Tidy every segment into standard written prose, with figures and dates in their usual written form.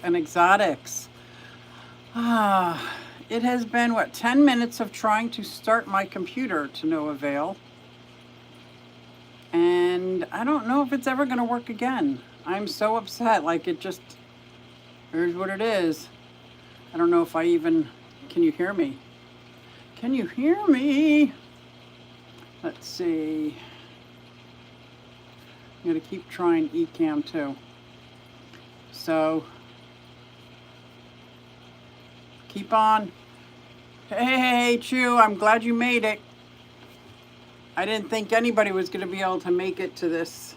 And Exotics. It has been, 10 minutes of trying to start my computer to no avail. And I don't know if it's ever going to work again. I'm so upset. Here's what it is. I don't know if can you hear me? Can you hear me? Let's see. I'm going to keep trying eCam too. So, keep on. Hey, Chew, I'm glad you made it. I didn't think anybody was going to be able to make it to this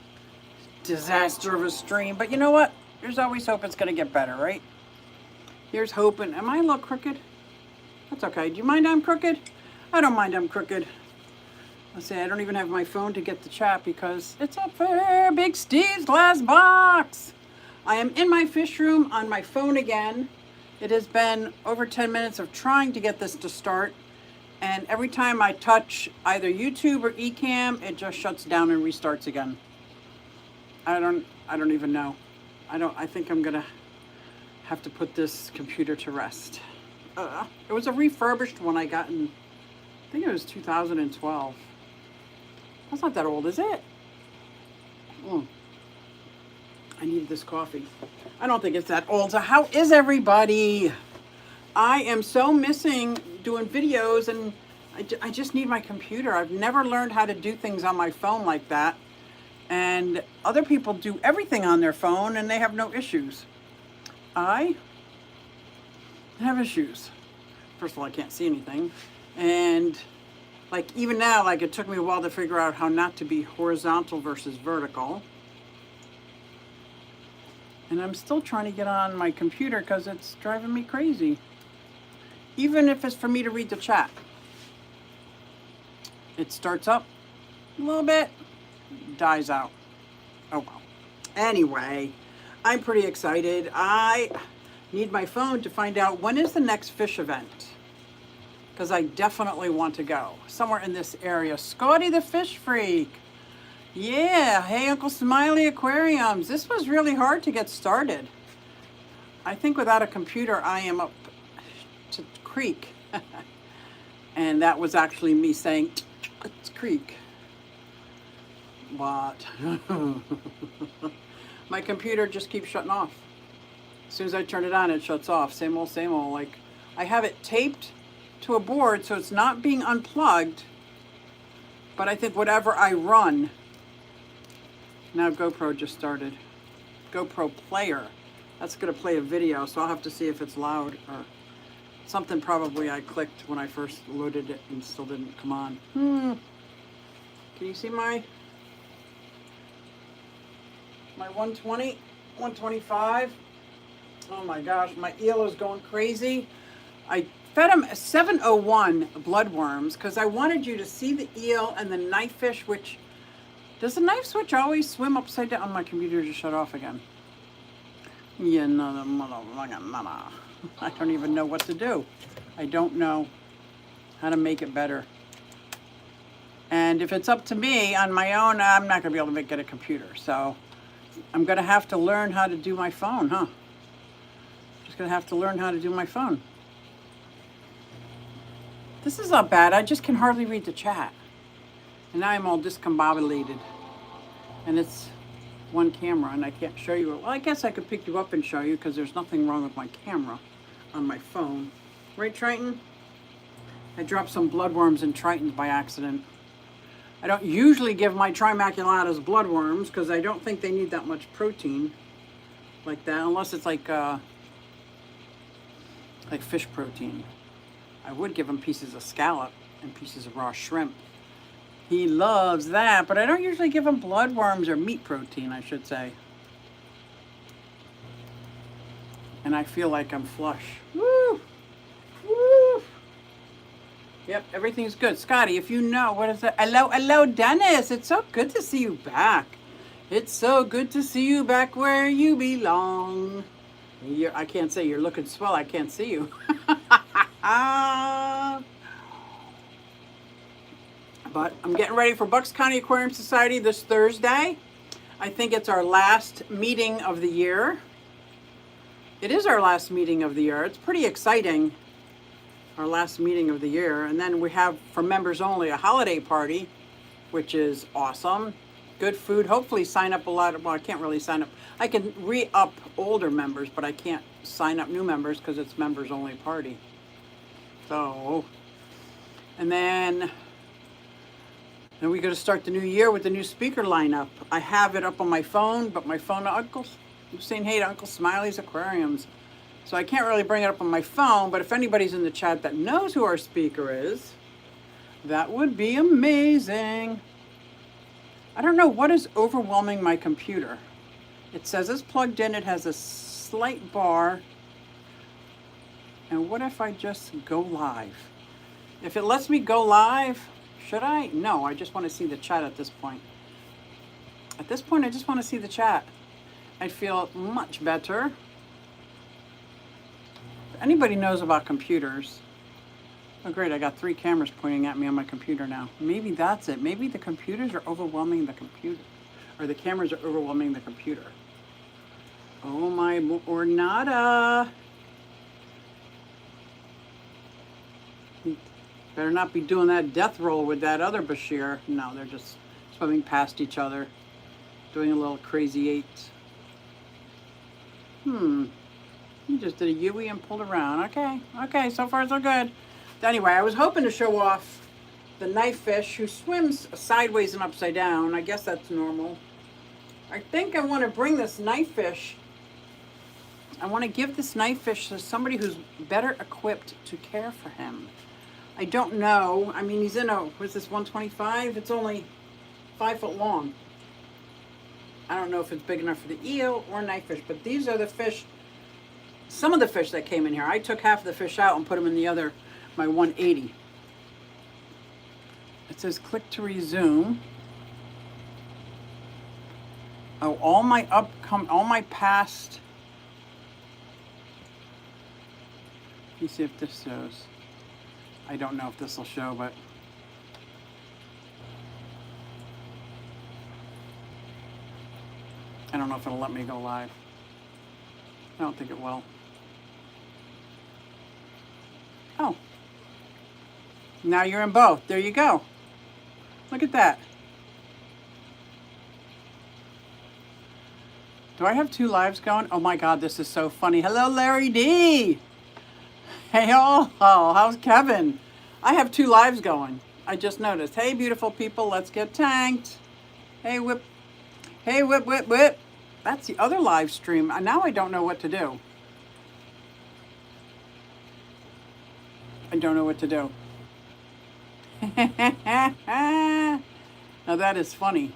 disaster of a stream. But you know what? There's always hope it's going to get better, right? Here's hoping. Am I a little crooked? That's okay. Do you mind I'm crooked? I don't mind I'm crooked. Let's see, I don't even have my phone to get the chat because it's up there. Big Steve's glass box. I am in my fish room on my phone again. It has been over 10 minutes of trying to get this to start. And every time I touch either YouTube or eCam, it just shuts down and restarts again. I don't even know. I think I'm gonna have to put this computer to rest. It was a refurbished one I got in, I think it was 2012. That's not that old, is it? I need this coffee. I don't think it's that old. So how is everybody? I am so missing doing videos, and I just need my computer. I've never learned how to do things on my phone like that. And other people do everything on their phone and they have no issues. I have issues. First of all, I can't see anything. And even now, it took me a while to figure out how not to be horizontal versus vertical. And I'm still trying to get on my computer because it's driving me crazy. Even if it's for me to read the chat. It starts up a little bit, dies out. Oh well. Anyway, I'm pretty excited. I need my phone to find out when is the next fish event. Because I definitely want to go. Somewhere in this area. Scotty the Fish Freak. Yeah, hey Uncle Smiley Aquariums. This was really hard to get started. I think without a computer I am up to creek. And that was actually me saying, it's creek. What? My computer just keeps shutting off. As soon as I turn it on, it shuts off. Same old, same old. I have it taped to a board so it's not being unplugged. But I think whatever I run. Now GoPro just started. GoPro Player. That's going to play a video, so I'll have to see if it's loud or something. Probably I clicked when I first loaded it and still didn't come on. Can you see my 120, 125? Oh my gosh, my eel is going crazy. I fed him 701 bloodworms because I wanted you to see the eel and the knife fish, which... Does the knife switch always swim upside down? Oh, my computer just shut off again. Yeah, no, I don't even know what to do. I don't know how to make it better. And if it's up to me on my own, I'm not going to be able to get a computer. So I'm going to have to learn how to do my phone, huh? Just going to have to learn how to do my phone. This is not bad. I just can hardly read the chat. And now I'm all discombobulated. And it's one camera and I can't show you. Well, I guess I could pick you up and show you because there's nothing wrong with my camera on my phone. Right, Triton? I dropped some bloodworms in Tritons by accident. I don't usually give my Trimaculatas bloodworms because I don't think they need that much protein like that, unless it's like fish protein. I would give them pieces of scallop and pieces of raw shrimp. He loves that, but I don't usually give him bloodworms or meat protein, I should say. And I feel like I'm flush. Woo! Woo! Yep, everything's good. Scotty, if you know, what is that? Hello, Dennis. It's so good to see you back. It's so good to see you back where you belong. I can't say you're looking swell. I can't see you. But I'm getting ready for Bucks County Aquarium Society this Thursday. I think it's our last meeting of the year. It is our last meeting of the year. It's pretty exciting, our last meeting of the year. And then we have, for members only, a holiday party, which is awesome. Good food. Hopefully sign up a lot of, well, I can't really sign up. I can re-up older members, but I can't sign up new members because it's members only party. So, and then we're going to start the new year with the new speaker lineup. I have it up on my phone, but my phone, I'm saying hey to Uncle Smiley's Aquariums. So I can't really bring it up on my phone, but if anybody's in the chat that knows who our speaker is, that would be amazing. I don't know what is overwhelming my computer. It says it's plugged in, it has a slight bar. And what if I just go live? If it lets me go live, should I? No, I just want to see the chat at this point. At this point, I just want to see the chat. I'd feel much better. If anybody knows about computers. Oh, great, I got 3 cameras pointing at me on my computer now. Maybe that's it. Maybe the computers are overwhelming the computer. Or the cameras are overwhelming the computer. Oh my, or nada. Better not be doing that death roll with that other Bashir. No, they're just swimming past each other, doing a little crazy 8. You just did a Yui and pulled around. Okay, so far so good. Anyway, I was hoping to show off the knife fish who swims sideways and upside down. I guess that's normal. I think I want to bring this knife fish. I want to give this knife fish to somebody who's better equipped to care for him. I don't know. I mean, he's in a, what's this, 125? It's only 5 foot long. I don't know if it's big enough for the eel or knife fish, but these are the fish, some of the fish that came in here. I took half of the fish out and put them in the other, my 180. It says click to resume. Oh, all my past. Let me see if this shows. I don't know if this will show, but I don't know if it'll let me go live. I don't think it will. Oh. Now you're in both. There you go. Look at that. Do I have 2 lives going? Oh my God, this is so funny. Hello, Larry D. Hey, oh, how's Kevin? I have 2 lives going. I just noticed. Hey, beautiful people, let's get tanked. Hey, whip. Hey, whip, whip, whip. That's the other live stream. Now I don't know what to do. I don't know what to do. Now that is funny.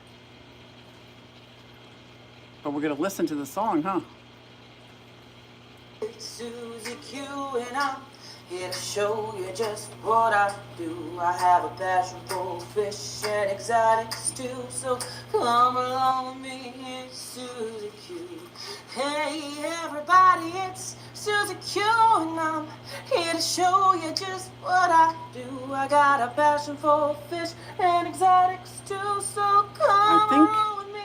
But we're going to listen to the song, huh? It's SuzyQue and I'm here to show you just what I do. I have a passion for fish and exotics too, so come along with me. It's SuzyQue. Hey everybody, it's SuzyQue and I'm here to show you just what I do. I got a passion for fish and exotics too, so come along with me.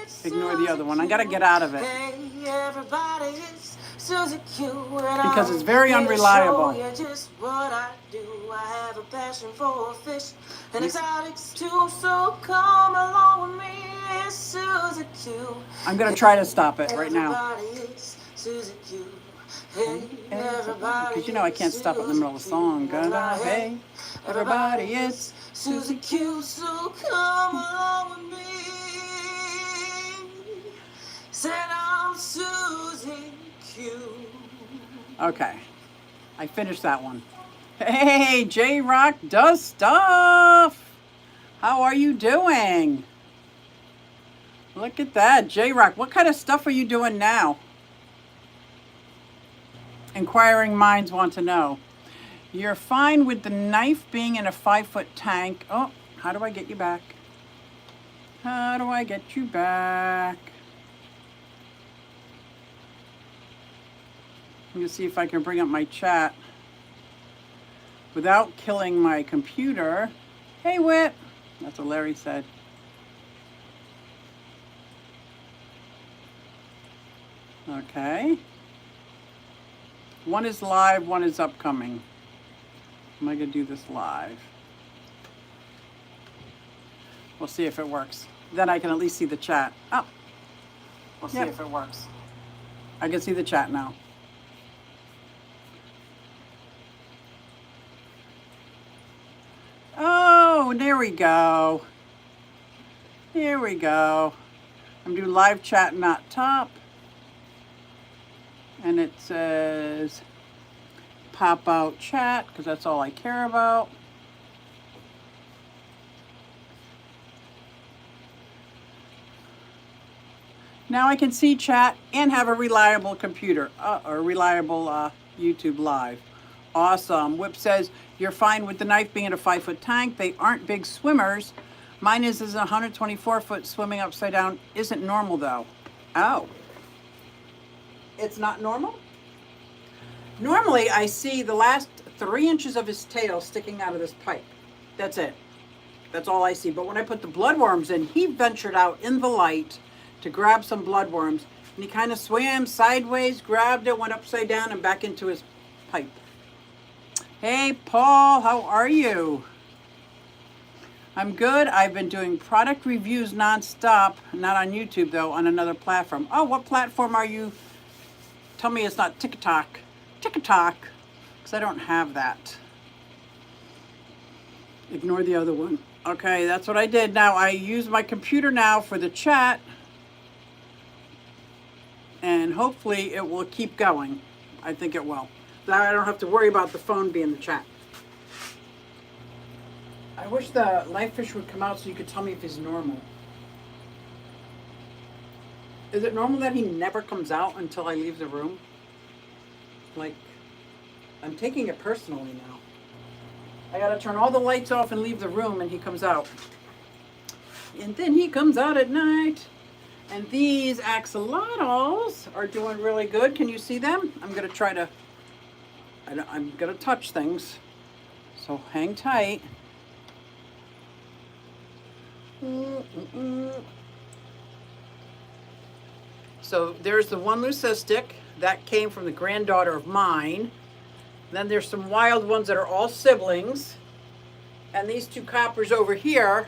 It's ignore the other one. I got to get out of it. Hey everybody, it's because it's very unreliable. Just what I do. I have a passion for fish and exotics too, so come along with me. It's SuzyQue. I'm going to try to stop it right now. SuzyQue. Because you know I can't stop it in the middle of the song. Hey, everybody, it's SuzyQue, so come along with me. Said I'm SuzyQue. Okay, I finished that one. Hey, J-Rock does stuff. How are you doing? Look at that, J-Rock. What kind of stuff are you doing now? Inquiring minds want to know. You're fine with the knife being in a 5-foot tank. Oh, how do I get you back? How do I get you back? Let me see if I can bring up my chat without killing my computer. Hey, Whit. That's what Larry said. Okay. One is live, one is upcoming. Am I going to do this live? We'll see if it works. Then I can at least see the chat. Oh, we'll see if it works. I can see the chat now. Oh, there we go. There we go. I'm doing live chat, not top. And it says pop out chat, because that's all I care about. Now I can see chat and have a reliable computer, or reliable YouTube live. Awesome. Whip says, you're fine with the knife being in a 5-foot tank. They aren't big swimmers. Mine is a 124-foot swimming upside down. Isn't normal though. Oh. It's not normal? Normally I see the last 3 inches of his tail sticking out of this pipe. That's it. That's all I see. But when I put the bloodworms in, he ventured out in the light to grab some bloodworms, and he kind of swam sideways, grabbed it, went upside down and back into his pipe. Hey Paul, how are you? I'm good. I've been doing product reviews nonstop, not on YouTube though, on another platform. Oh, what platform are you? Tell me it's not TikTok. TikTok, because I don't have that. Ignore the other one. Okay, that's what I did. Now I use my computer now for the chat, and hopefully it will keep going. I think it will. Now I don't have to worry about the phone being the chat. I wish the live fish would come out so you could tell me if he's normal. Is it normal that he never comes out until I leave the room? Like, I'm taking it personally now. I gotta turn all the lights off and leave the room and he comes out. And then he comes out at night. And these axolotls are doing really good. Can you see them? I'm gonna try to, I'm gonna touch things. So hang tight. So there's the one leucistic that came from the granddaughter of mine. Then there's some wild ones that are all siblings. And these 2 coppers over here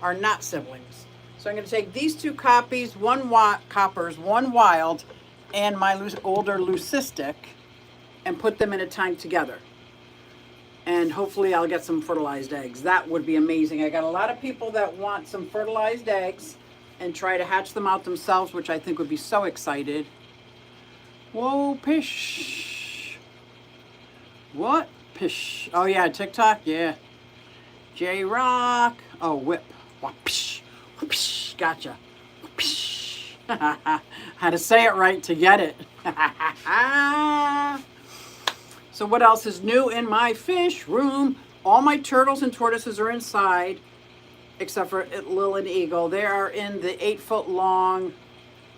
are not siblings. So I'm going to take these 2 copies, 1 coppers, 1 wild, and my older leucistic, and put them in a tank together. And hopefully I'll get some fertilized eggs. That would be amazing. I got a lot of people that want some fertilized eggs and try to hatch them out themselves, which I think would be so excited. Whoa, pish. What? Pish. Oh yeah, TikTok? Yeah. J-Rock. Oh, whip. Whoop-pish. Whoop-pish. Gotcha. Whoop-pish. Had to say it right to get it. So what else is new in my fish room? All my turtles and tortoises are inside, except for Lil and Eagle. They are in the 8-foot long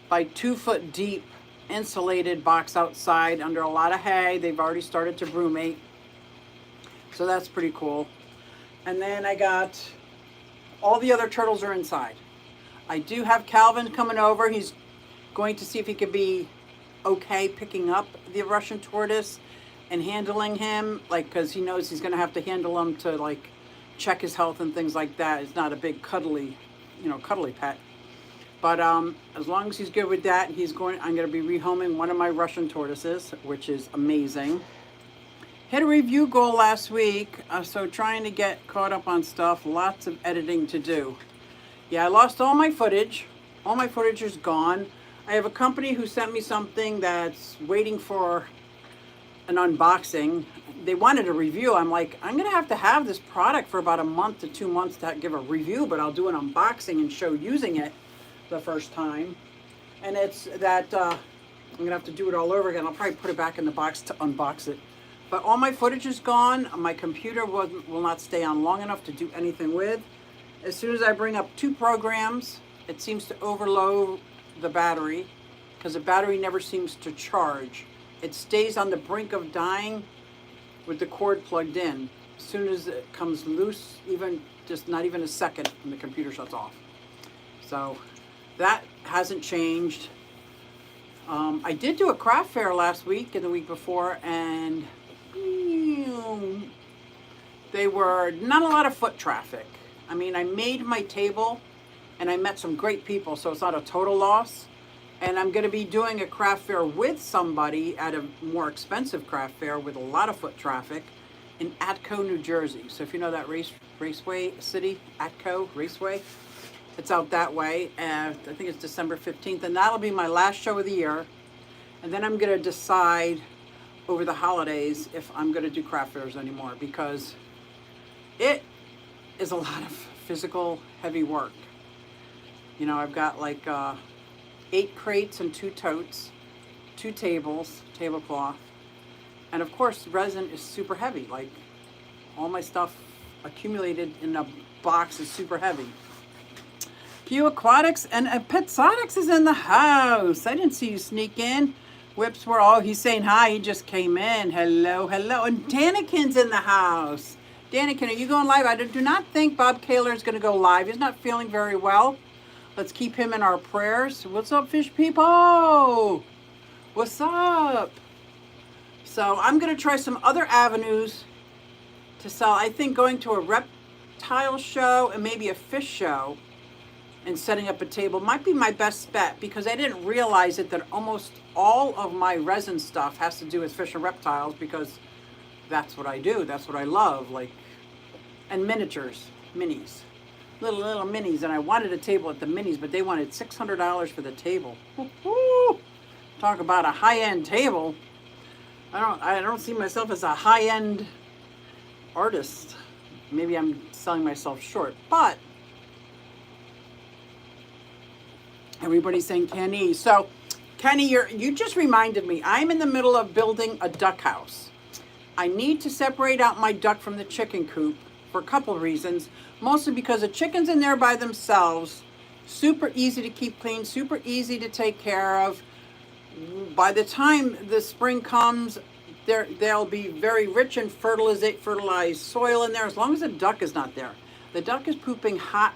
by 2-foot deep insulated box outside under a lot of hay. They've already started to brumate. So that's pretty cool. And then I got all the other turtles are inside. I do have Calvin coming over. He's going to see if he could be okay picking up the Russian tortoise and handling him, like, because he knows he's going to have to handle him to, like, check his health and things like that. It's not a big cuddly pet. But as long as he's good with that, I'm going to be rehoming one of my Russian tortoises, which is amazing. Hit a review goal last week, so trying to get caught up on stuff. Lots of editing to do. Yeah, I lost all my footage. All my footage is gone. I have a company who sent me something that's waiting for an unboxing. They wanted a review. I'm like, I'm going to have this product for about a month to 2 months to give a review, but I'll do an unboxing and show using it the first time. And it's that I'm going to have to do it all over again. I'll probably put it back in the box to unbox it. But all my footage is gone. My computer will not stay on long enough to do anything with. As soon as I bring up 2 programs, it seems to overload the battery because the battery never seems to charge. It stays on the brink of dying with the cord plugged in. As soon as it comes loose, not even a second, and the computer shuts off. So that hasn't changed. I did do a craft fair last week and the week before, and they were not a lot of foot traffic. I mean, I made my table and I met some great people, so it's not a total loss. And I'm going to be doing a craft fair with somebody at a more expensive craft fair with a lot of foot traffic in Atco, New Jersey. So if you know that raceway city, Atco Raceway, it's out that way. I think it's December 15th, and that'll be my last show of the year. And then I'm going to decide over the holidays if I'm going to do craft fairs anymore, because it is a lot of physical, heavy work. You know, I've got like 8 crates and 2 totes, 2 tables, tablecloth, and of course resin is super heavy. Like all my stuff accumulated in a box is super heavy. QueAquatics and Exotics is in the house. I didn't see you sneak in. Whips were, oh, he's saying hi. He just came in. Hello, hello. And Danikin's in the house. Danikin, are you going live? I do not think Bob Kaler is going to go live. He's not feeling very well. Let's keep him in our prayers. What's up, fish people? What's up? So I'm going to try some other avenues to sell. I think going to a reptile show and maybe a fish show and setting up a table might be my best bet, because I didn't realize it that almost all of my resin stuff has to do with fish and reptiles, because that's what I do. That's what I love. Like, and miniatures, minis, little minis. And I wanted a table at the minis, but they wanted $600 for the table. Woo-hoo! Talk about a high-end table. I don't see myself as a high-end artist. Maybe I'm selling myself short, but everybody's saying Kenny. So Kenny, you just reminded me, I'm in the middle of building a duck house. I need to separate out my duck from the chicken coop for a couple of reasons. Mostly because the chickens in there by themselves, super easy to keep clean, super easy to take care of. By the time the spring comes, they'll be very rich in fertilized soil in there, as long as the duck is not there. The duck is pooping hot.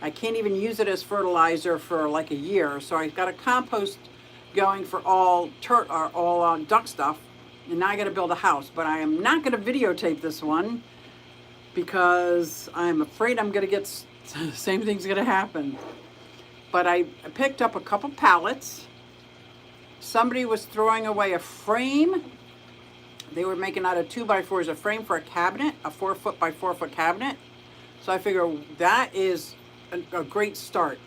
I can't even use it as fertilizer for like a year. So I've got a compost going for all duck stuff. And now I got to build a house. But I am not going to videotape this one, because I'm afraid I'm going to get the same thing's going to happen. But I picked up a couple pallets. Somebody was throwing away a frame. They were making out of 2x4s a frame for a cabinet, a 4-foot by 4-foot cabinet. So I figure that is a great start.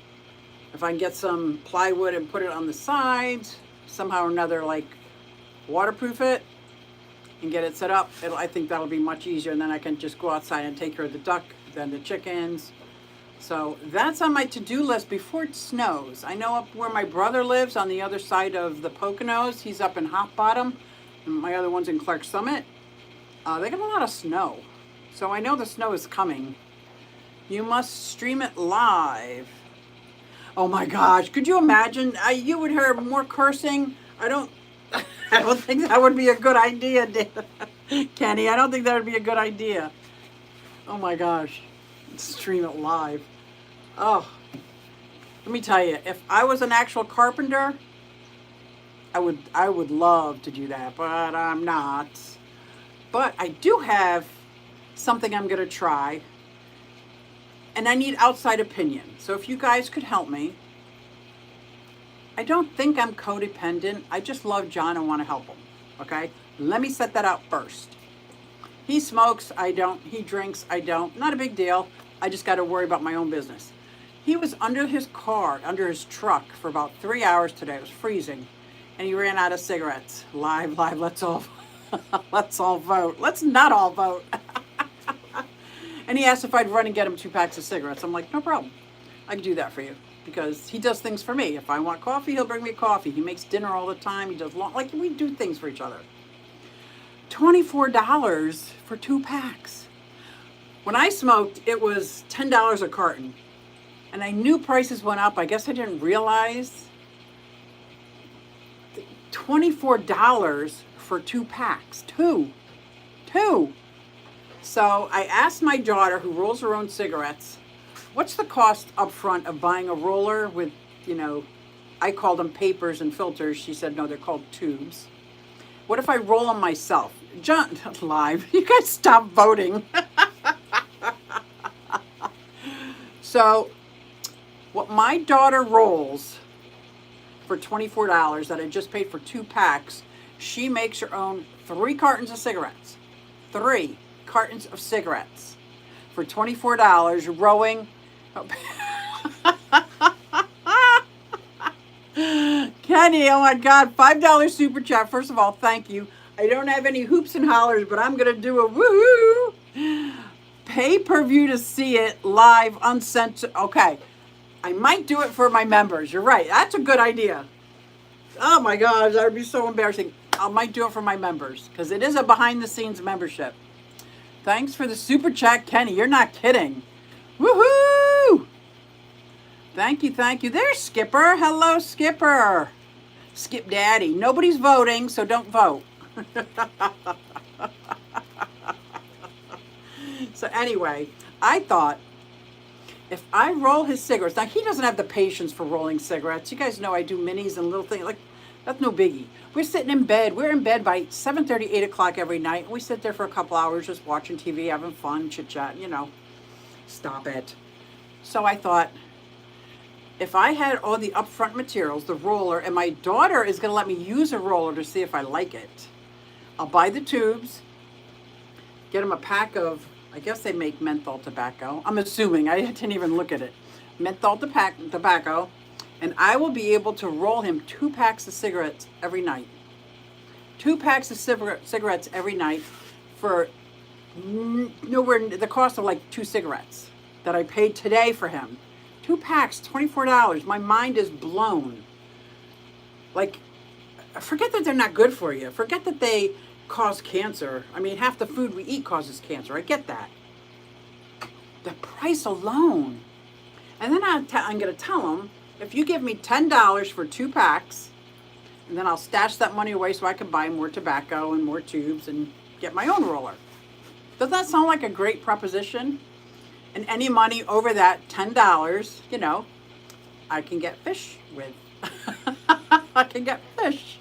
If I can get some plywood and put it on the sides, somehow or another, like waterproof it and get it set up, I think that'll be much easier. And then I can just go outside and take care of the duck, then the chickens. So that's on my to-do list before it snows. I know up where my brother lives on the other side of the Poconos, he's up in Hot Bottom, and my other one's in Clark Summit. They got a lot of snow. So I know the snow is coming. You must stream it live. Oh my gosh, could you imagine? You would hear more cursing. I don't think that would be a good idea, Kenny. I don't think that would be a good idea. Oh my gosh, stream it live. Oh, let me tell you, if I was an actual carpenter, I would love to do that, but I'm not. But I do have something I'm going to try, and I need outside opinion. So if you guys could help me. I don't think I'm codependent. I just love John and want to help him. Okay? Let me set that out first. He smokes, I don't. He drinks, I don't. Not a big deal. I just got to worry about my own business. He was under his truck for about 3 hours today. It was freezing. And he ran out of cigarettes. Live, let's all vote. Let's not all vote. And he asked if I'd run and get him 2 packs of cigarettes. I'm like, no problem. I can do that for you. Because he does things for me. If I want coffee, he'll bring me coffee. He makes dinner all the time. He does like we do things for each other. $24 for 2 packs. When I smoked, it was $10 a carton. And I knew prices went up. I guess I didn't realize. $24 for 2 packs. Two. So I asked my daughter, who rolls her own cigarettes, what's the cost up front of buying a roller with, I called them papers and filters. She said, no, they're called tubes. What if I roll them myself? John, live. You guys stop voting. So, what my daughter rolls for $24 that I just paid for 2 packs, she makes her own 3 cartons of cigarettes. 3 cartons of cigarettes for $24, rowing. Kenny, oh my God, $5 super chat. First of all, thank you. I don't have any hoops and hollers, but I'm going to do a woohoo. Pay-per-view to see it live, uncensored. Okay, I might do it for my members. You're right. That's a good idea. Oh my gosh, that would be so embarrassing. I might do it for my members because it is a behind-the-scenes membership. Thanks for the super chat, Kenny. You're not kidding. Woohoo! Thank you, thank you. There's Skipper. Hello, Skipper. Skip Daddy. Nobody's voting, so don't vote. So anyway, I thought if I roll his cigarettes, now he doesn't have the patience for rolling cigarettes. You guys know I do minis and little things. Like, that's no biggie. We're sitting in bed. We're in bed by 7:30, 8 o'clock every night. We sit there for a couple hours just watching TV, having fun, chit-chat, you know. Stop it. So I thought, if I had all the upfront materials, the roller, and my daughter is going to let me use a roller to see if I like it, I'll buy the tubes, get them a pack of, I guess they make menthol tobacco. I'm assuming. I didn't even look at it. Menthol tobacco. And I will be able to roll him 2 packs of cigarettes every night. 2 packs of cigarettes every night for nowhere near the cost of like 2 cigarettes that I paid today for him. 2 packs, $24. My mind is blown. Like, forget that they're not good for you. Forget that they cause cancer. I mean, half the food we eat causes cancer. I get that. The price alone. And then I'm going to tell them, if you give me $10 for 2 packs, and then I'll stash that money away so I can buy more tobacco and more tubes and get my own roller. Does that sound like a great proposition? And any money over that $10, you know, I can get fish with. I can get fish.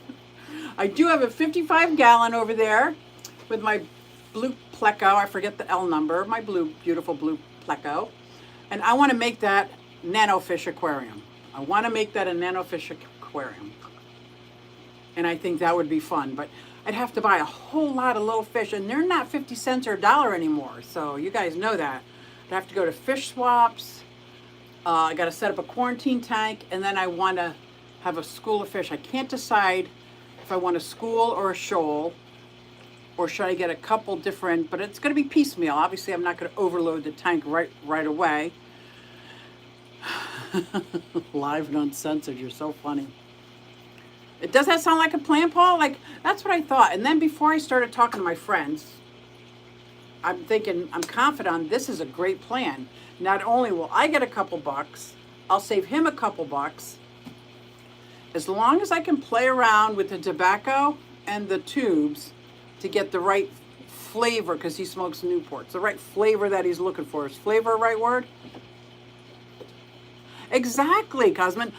I do have a 55-gallon over there with my blue pleco. I forget the L number. My beautiful blue pleco. And I want to make that nanofish aquarium. I want to make that a nanofish aquarium. And I think that would be fun. But I'd have to buy a whole lot of little fish. And they're not 50 cents or $1 anymore. So you guys know that. I'd have to go to fish swaps. I got to set up a quarantine tank. And then I want to have a school of fish. I can't decide if I want a school or a shoal. Or should I get a couple different, but it's going to be piecemeal. Obviously, I'm not going to overload the tank right away. Live and uncensored, you're so funny. Does that sound like a plan, Paul? Like, that's what I thought. And then before I started talking to my friends, I'm thinking, I'm confident this is a great plan. Not only will I get a couple bucks, I'll save him a couple bucks. As long as I can play around with the tobacco and the tubes to get the right flavor, because he smokes Newports, the right flavor that he's looking for. Is flavor a right word? Exactly, Cosmin.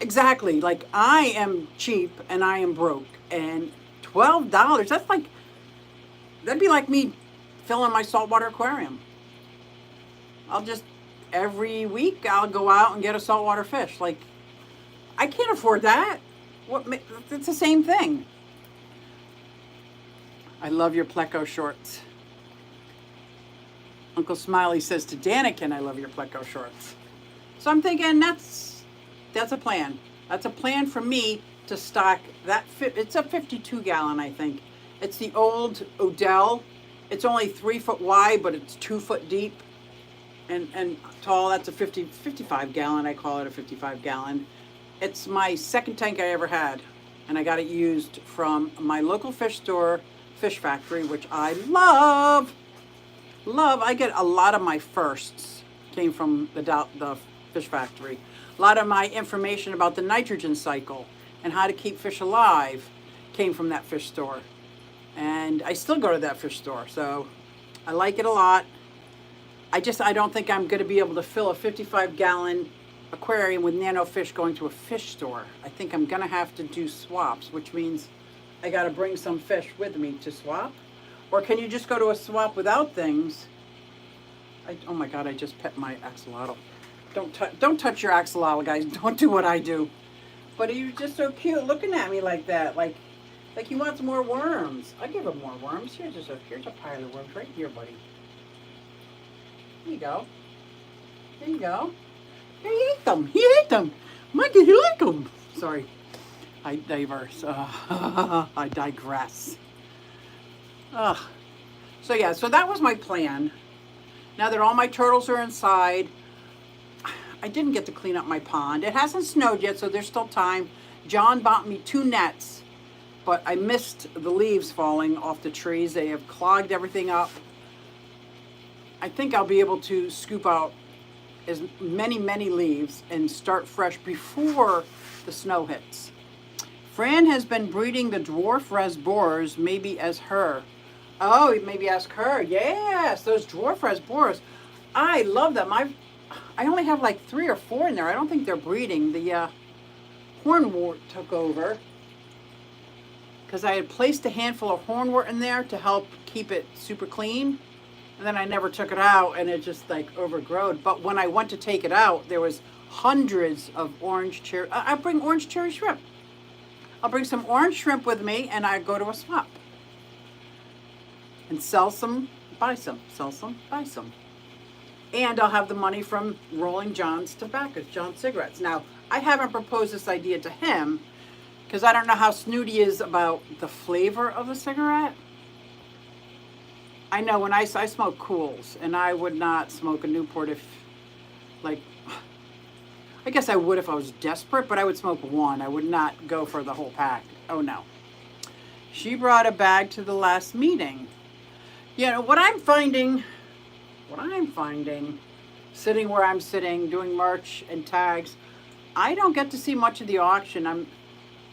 Exactly. Like, I am cheap and I am broke. And $12, that's like, that'd be like me filling my saltwater aquarium. I'll just, every week, I'll go out and get a saltwater fish. Like, I can't afford that. It's the same thing. I love your Pleco shorts. Uncle Smiley says to Danikin, I love your Pleco shorts. So I'm thinking that's a plan. That's a plan for me to stock that. It's a 52-gallon, I think. It's the old Odell. It's only 3 foot wide, but it's 2 foot deep and tall. That's a 55-gallon. I call it a 55-gallon. It's my second tank I ever had, and I got it used from my local fish store, Fish Factory, which I love. I get a lot of my firsts came from the Fish Factory. A lot of my information about the nitrogen cycle and how to keep fish alive came from that fish store. And I still go to that fish store, so I like it a lot. I don't think I'm going to be able to fill a 55-gallon aquarium with nano fish going to a fish store. I think I'm gonna have to do swaps, which means I gotta bring some fish with me to swap. Or can you just go to a swap without things? Oh my God, I just pet my axolotl. Don't touch your axolotl, guys. Don't do what I do. But he's just so cute looking at me like that. Like he wants more worms. I give him more worms. Here's a pile of worms right here, buddy. Here you go. There you go. He ate them. He ate them. Mikey, he liked them. Sorry. I diverse. I digress. So yeah, so that was my plan. Now that all my turtles are inside, I didn't get to clean up my pond. It hasn't snowed yet, so there's still time. John bought me 2 nets, but I missed the leaves falling off the trees. They have clogged everything up. I think I'll be able to scoop out as many leaves and start fresh before the snow hits. Fran has been breeding the dwarf rasboras, maybe as her. Oh, maybe ask her. Yes, those dwarf rasboras. I love them. I only have like 3 or 4 in there. I don't think they're breeding. The hornwort took over because I had placed a handful of hornwort in there to help keep it super clean. And then I never took it out and it just like overgrowed. But when I went to take it out, there was hundreds of orange cherry. I bring orange cherry shrimp. I'll bring some orange shrimp with me and I go to a swap. And sell some, buy some, sell some, buy some. And I'll have the money from rolling John's tobacco, John's cigarettes. Now, I haven't proposed this idea to him because I don't know how snooty he is about the flavor of a cigarette. I know when I smoke Cools, and I would not smoke a Newport if, like, I guess I would if I was desperate, but I would smoke 1. I would not go for the whole pack. Oh, no. She brought a bag to the last meeting. You know, what I'm finding, sitting where I'm sitting, doing merch and tags, I don't get to see much of the auction.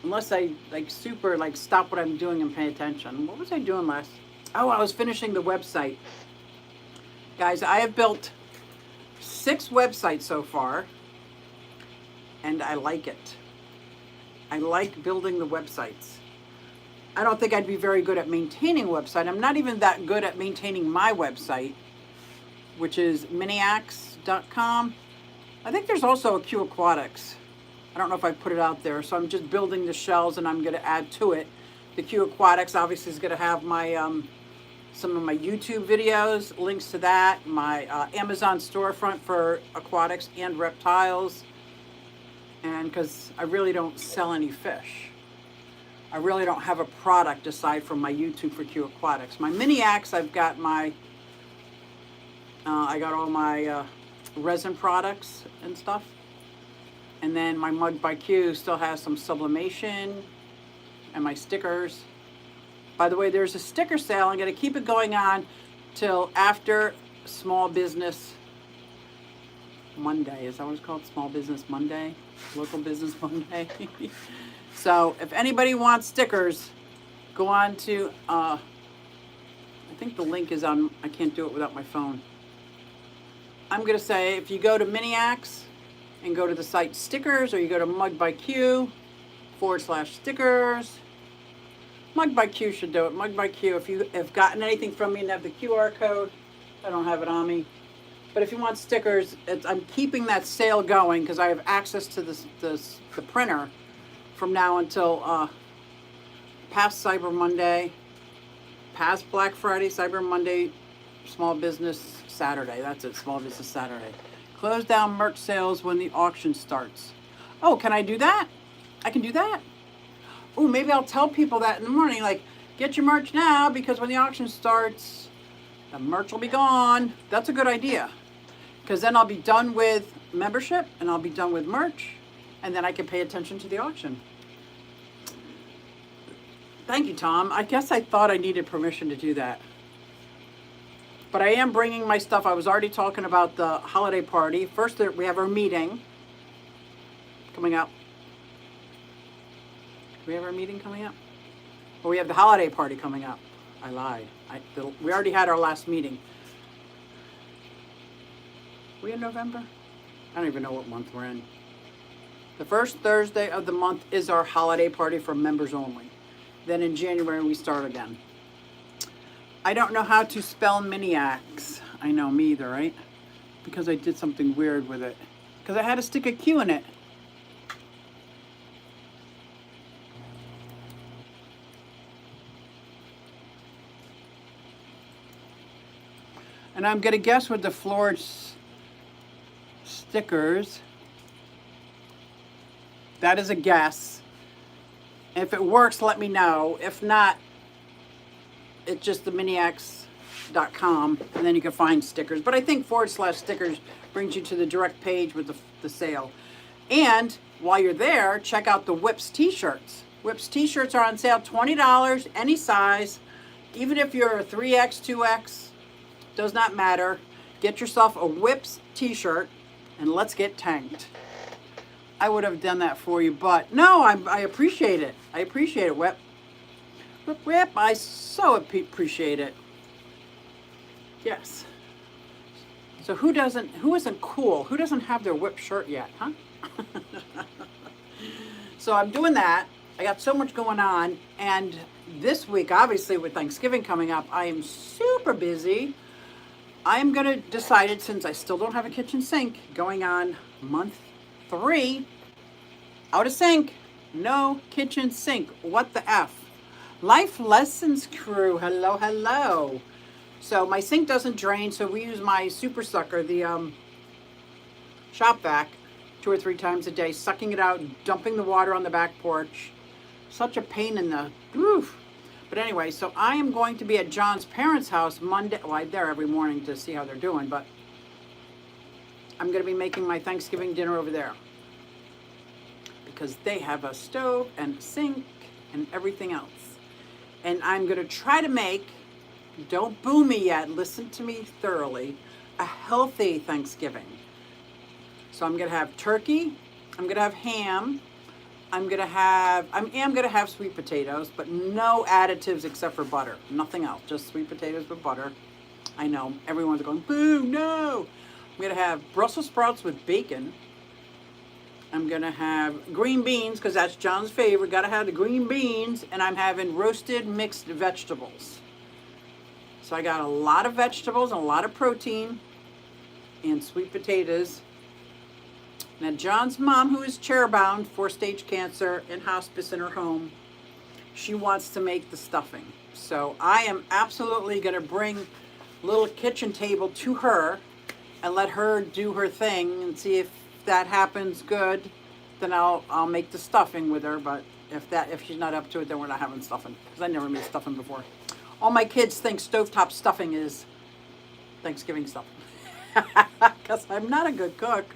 Unless I, like, super, like, stop what I'm doing and pay attention. What was I doing last? Oh, I was finishing the website. Guys, I have built 6 websites so far, and I like it. I like building the websites. I don't think I'd be very good at maintaining a website. I'm not even that good at maintaining my website, which is miniax.com. I think there's also a QueAquatics. I don't know if I put it out there, so I'm just building the shells and I'm going to add to it. The QueAquatics obviously is going to have my some of my YouTube videos, links to that, my Amazon storefront for aquatics and reptiles, and because I really don't sell any fish. I really don't have a product aside from my YouTube for QueAquatics. My Miniax, I've got my, I got all my resin products and stuff. And then my Mug by Q still has some sublimation and my stickers. By the way, there's a sticker sale. I'm going to keep it going on till after Small Business Monday. Is that what it's called? Small Business Monday? Local Business Monday? So if anybody wants stickers, go on to, I think the link is on, I can't do it without my phone. I'm going to say if you go to Miniax and go to the site stickers, or you go to Mug by Q /stickers, Mug by Q should do it. Mug by Q, if you have gotten anything from me and have the QR code, I don't have it on me. But if you want stickers, I'm keeping that sale going because I have access to the printer from now until past Cyber Monday, past Black Friday, Cyber Monday, Small Business Saturday. That's it, Small Business Saturday. Close down merch sales when the auction starts. Oh, can I do that? I can do that? Oh, maybe I'll tell people that in the morning, like, get your merch now because when the auction starts, the merch will be gone. That's a good idea because then I'll be done with membership and I'll be done with merch, and then I can pay attention to the auction. Thank you, Tom. I guess I thought I needed permission to do that. But I am bringing my stuff. I was already talking about the holiday party. First, we have our meeting coming up. Do we have our meeting coming up? Well, we have the holiday party coming up. I lied. We already had our last meeting. We in November? don't even know what month we're in. The first Thursday of the month is our holiday party for members only. Then in January we start again. I don't know how to spell Miniacs. I know, me either, right? Because I did something weird with it. Because I had to stick a Q in it. And I'm going to guess with the floored stickers. That is a guess. If it works, let me know. If not, it's just the miniacs.com, and then you can find stickers. But I think /stickers brings you to the direct page with the sale. And while you're there, check out the Whips t-shirts. Whips t-shirts are on sale, $20, any size. Even if you're a 3X, 2X, does not matter. Get yourself a Whips t-shirt, and let's get tanked. I would have done that for you, but no, I appreciate it. I appreciate it, Whip. Whip, Whip, I so appreciate it. Yes. So who isn't cool? Who doesn't have their Whip shirt yet, huh? So I'm doing that. I got so much going on, and this week, obviously with Thanksgiving coming up, I am super busy. I am gonna decide, since I still don't have a kitchen sink, going on month 3, out of sink, no kitchen sink. What the F? Life Lessons crew, hello, hello. So my sink doesn't drain, so we use my super sucker, the shop vac, 2 or 3 times a day, sucking it out, dumping the water on the back porch. Such a pain in the roof. But anyway, so I am going to be at John's parents' house Monday. Well, I'm there every morning to see how they're doing, but I'm going to be making my Thanksgiving dinner over there, because they have a stove and a sink and everything else. And I'm going to try to make, don't boo me yet, listen to me thoroughly, a healthy Thanksgiving. So I'm going to have turkey, I'm going to have ham, I am going to have sweet potatoes, but no additives except for butter. Nothing else, just sweet potatoes with butter. I know, everyone's going, boo, no. I'm going to have Brussels sprouts with bacon. I'm going to have green beans, because that's John's favorite. Got to have the green beans. And I'm having roasted mixed vegetables. So I got a lot of vegetables and a lot of protein and sweet potatoes. Now, John's mom, who is chair-bound, 4-stage cancer, in hospice in her home, she wants to make the stuffing. So I am absolutely going to bring a little kitchen table to her and let her do her thing and see if that happens good. Then I'll make the stuffing with her. But if she's not up to it, then we're not having stuffing, because I never made stuffing before. All my kids think stovetop stuffing is Thanksgiving stuffing, because I'm not a good cook.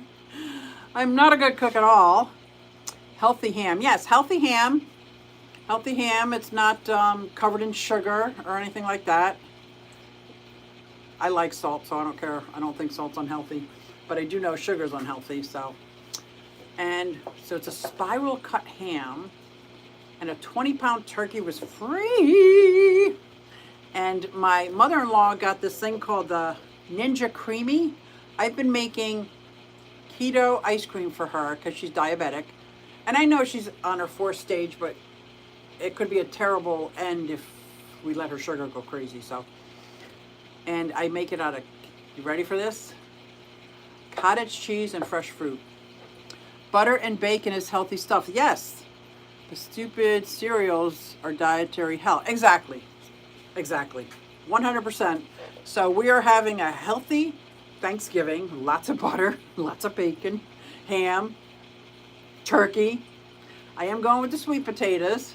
I'm not a good cook at all. Healthy ham. Yes, healthy ham. Healthy ham. It's not covered in sugar or anything like that. I like salt, so I don't care. I don't think salt's unhealthy. But I do know sugar's unhealthy, so. And so it's a spiral cut ham. And a 20-pound turkey was free. And my mother-in-law got this thing called the Ninja Creamy. I've been making keto ice cream for her because she's diabetic, and I know she's on her 4th stage, but it could be a terrible end if we let her sugar go crazy. So, and I make it out of, you ready for this? Cottage cheese and fresh fruit. Butter and bacon is healthy stuff. Yes, the stupid cereals are dietary hell. Exactly, 100%. So we are having a healthy Thanksgiving, lots of butter, lots of bacon, ham, turkey. I am going with the sweet potatoes.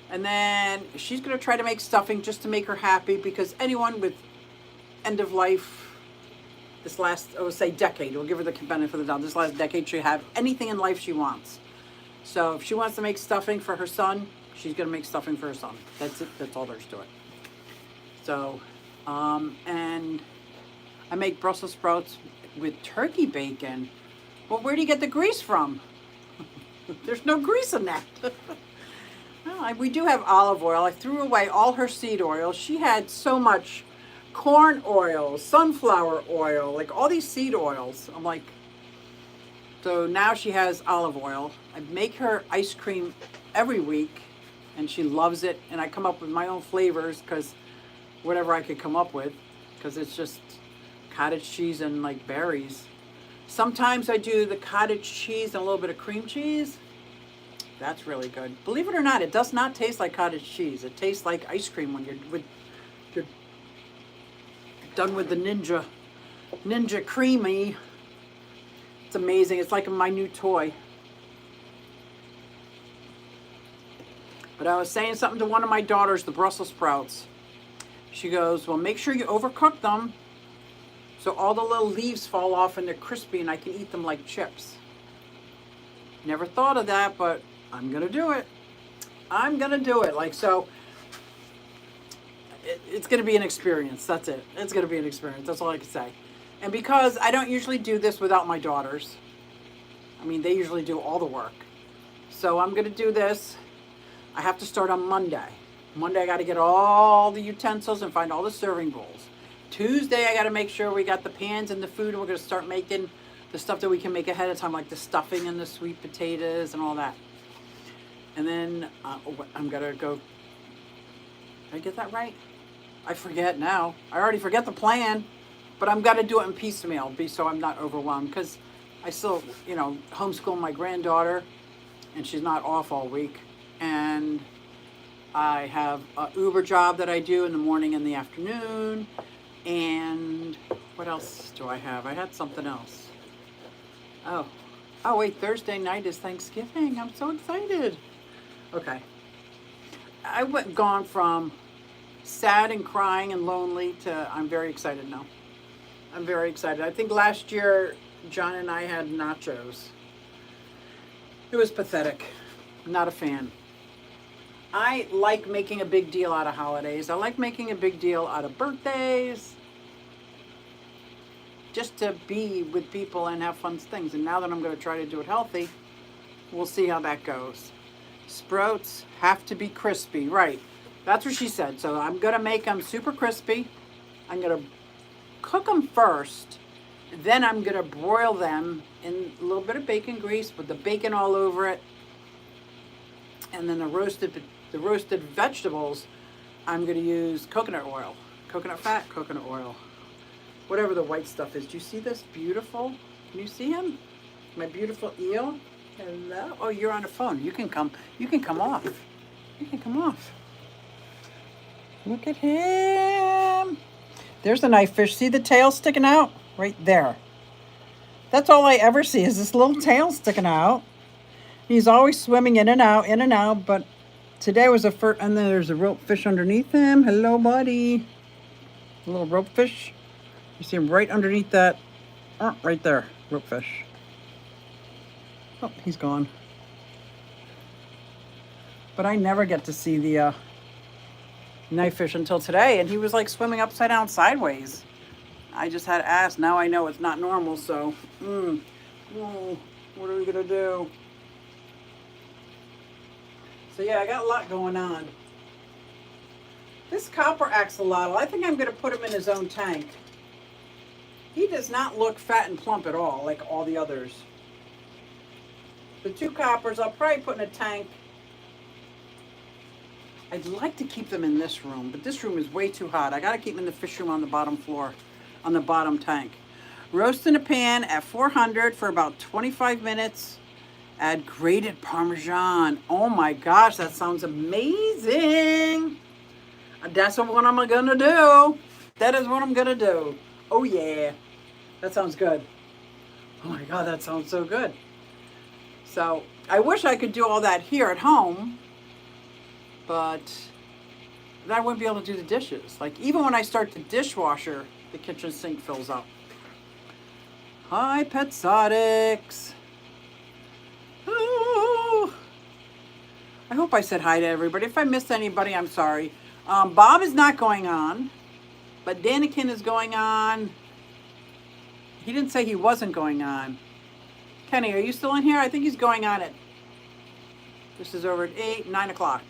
And then she's going to try to make stuffing just to make her happy, because anyone with end of life, this last, I would say, decade, we'll give her the benefit of the doubt, this last decade, she'll have anything in life she wants. So if she wants to make stuffing for her son, she's going to make stuffing for her son. That's it. That's all there is to it. So, and I make Brussels sprouts with turkey bacon. Well, where do you get the grease from? There's no grease in that. Well, we do have olive oil. I threw away all her seed oil. She had so much corn oil, sunflower oil, like all these seed oils. I'm like, So now she has olive oil. I make her ice cream every week, and she loves it. And I come up with my own flavors because whatever I could come up with, because it's just cottage cheese and like berries. Sometimes I do the cottage cheese and a little bit of cream cheese. That's really good. Believe it or not, it does not taste like cottage cheese. It tastes like ice cream when you're done with the Ninja Creamy. It's amazing. It's like my new toy. But I was saying something to one of my daughters, the Brussels sprouts. She goes, well, make sure you overcook them so all the little leaves fall off and they're crispy and I can eat them like chips. Never thought of that, but I'm going to do it. I'm going to do it. Like, so it's going to be an experience. That's it. It's going to be an experience. That's all I can say. And because I don't usually do this without my daughters, I mean, they usually do all the work. So I'm going to do this. I have to start on Monday. Monday, I got to get all the utensils and find all the serving bowls. Tuesday, I got to make sure we got the pans and the food, and we're going to start making the stuff that we can make ahead of time, like the stuffing and the sweet potatoes and all that. And then I'm going to go, did I get that right? I forget now. I already forget the plan, but I'm going to do it in piecemeal so I'm not overwhelmed, because I still, homeschool my granddaughter, and she's not off all week. And I have an Uber job that I do in the morning and the afternoon. And what else do I have? I had something else. Oh wait, Thursday night is Thanksgiving. I'm so excited. Okay. I gone from sad and crying and lonely to I'm very excited now. I'm very excited. I think last year, John and I had nachos. It was pathetic. Not a fan. I like making a big deal out of holidays. I like making a big deal out of birthdays. Just to be with people and have fun things. And now that I'm going to try to do it healthy, we'll see how that goes. Sprouts have to be crispy. Right. That's what she said. So I'm going to make them super crispy. I'm going to cook them first. Then I'm going to broil them in a little bit of bacon grease with the bacon all over it. And then the roasted vegetables, I'm going to use coconut oil, coconut fat, coconut oil, whatever the white stuff is. Do you see this? Beautiful. Can you see him? My beautiful eel. Hello. Oh, you're on the phone. You can come off. You can come off. Look at him. There's a knife fish. See the tail sticking out? Right there. That's all I ever see is this little tail sticking out. He's always swimming in and out, but today was and then there's a rope fish underneath him. Hello, buddy. A little rope fish. You see him right underneath that. Oh, right there, rope fish. Oh, he's gone. But I never get to see the knife fish until today, and he was like swimming upside down sideways. I just had to ask. Now I know it's not normal, so what are we gonna do? So yeah, I got a lot going on. This copper axolotl, I think I'm going to put him in his own tank. He does not look fat and plump at all, like all the others. The two coppers, I'll probably put in a tank. I'd like to keep them in this room, but this room is way too hot. I got to keep them in the fish room on the bottom floor, on the bottom tank. Roast in a pan at 400 for about 25 minutes. Add grated Parmesan. Oh my gosh, that sounds amazing. That's what I'm gonna do. That is what I'm gonna do. Oh yeah, that sounds good. Oh my God, that sounds so good. So I wish I could do all that here at home, but then I wouldn't be able to do the dishes. Like even when I start the dishwasher, the kitchen sink fills up. Hi, Petsotics. I hope I said hi to everybody. If I missed anybody, I'm sorry. Bob is not going on, but Danikin is going on. He didn't say he wasn't going on. Kenny, are you still in here? I think he's going on this is over at 9 o'clock.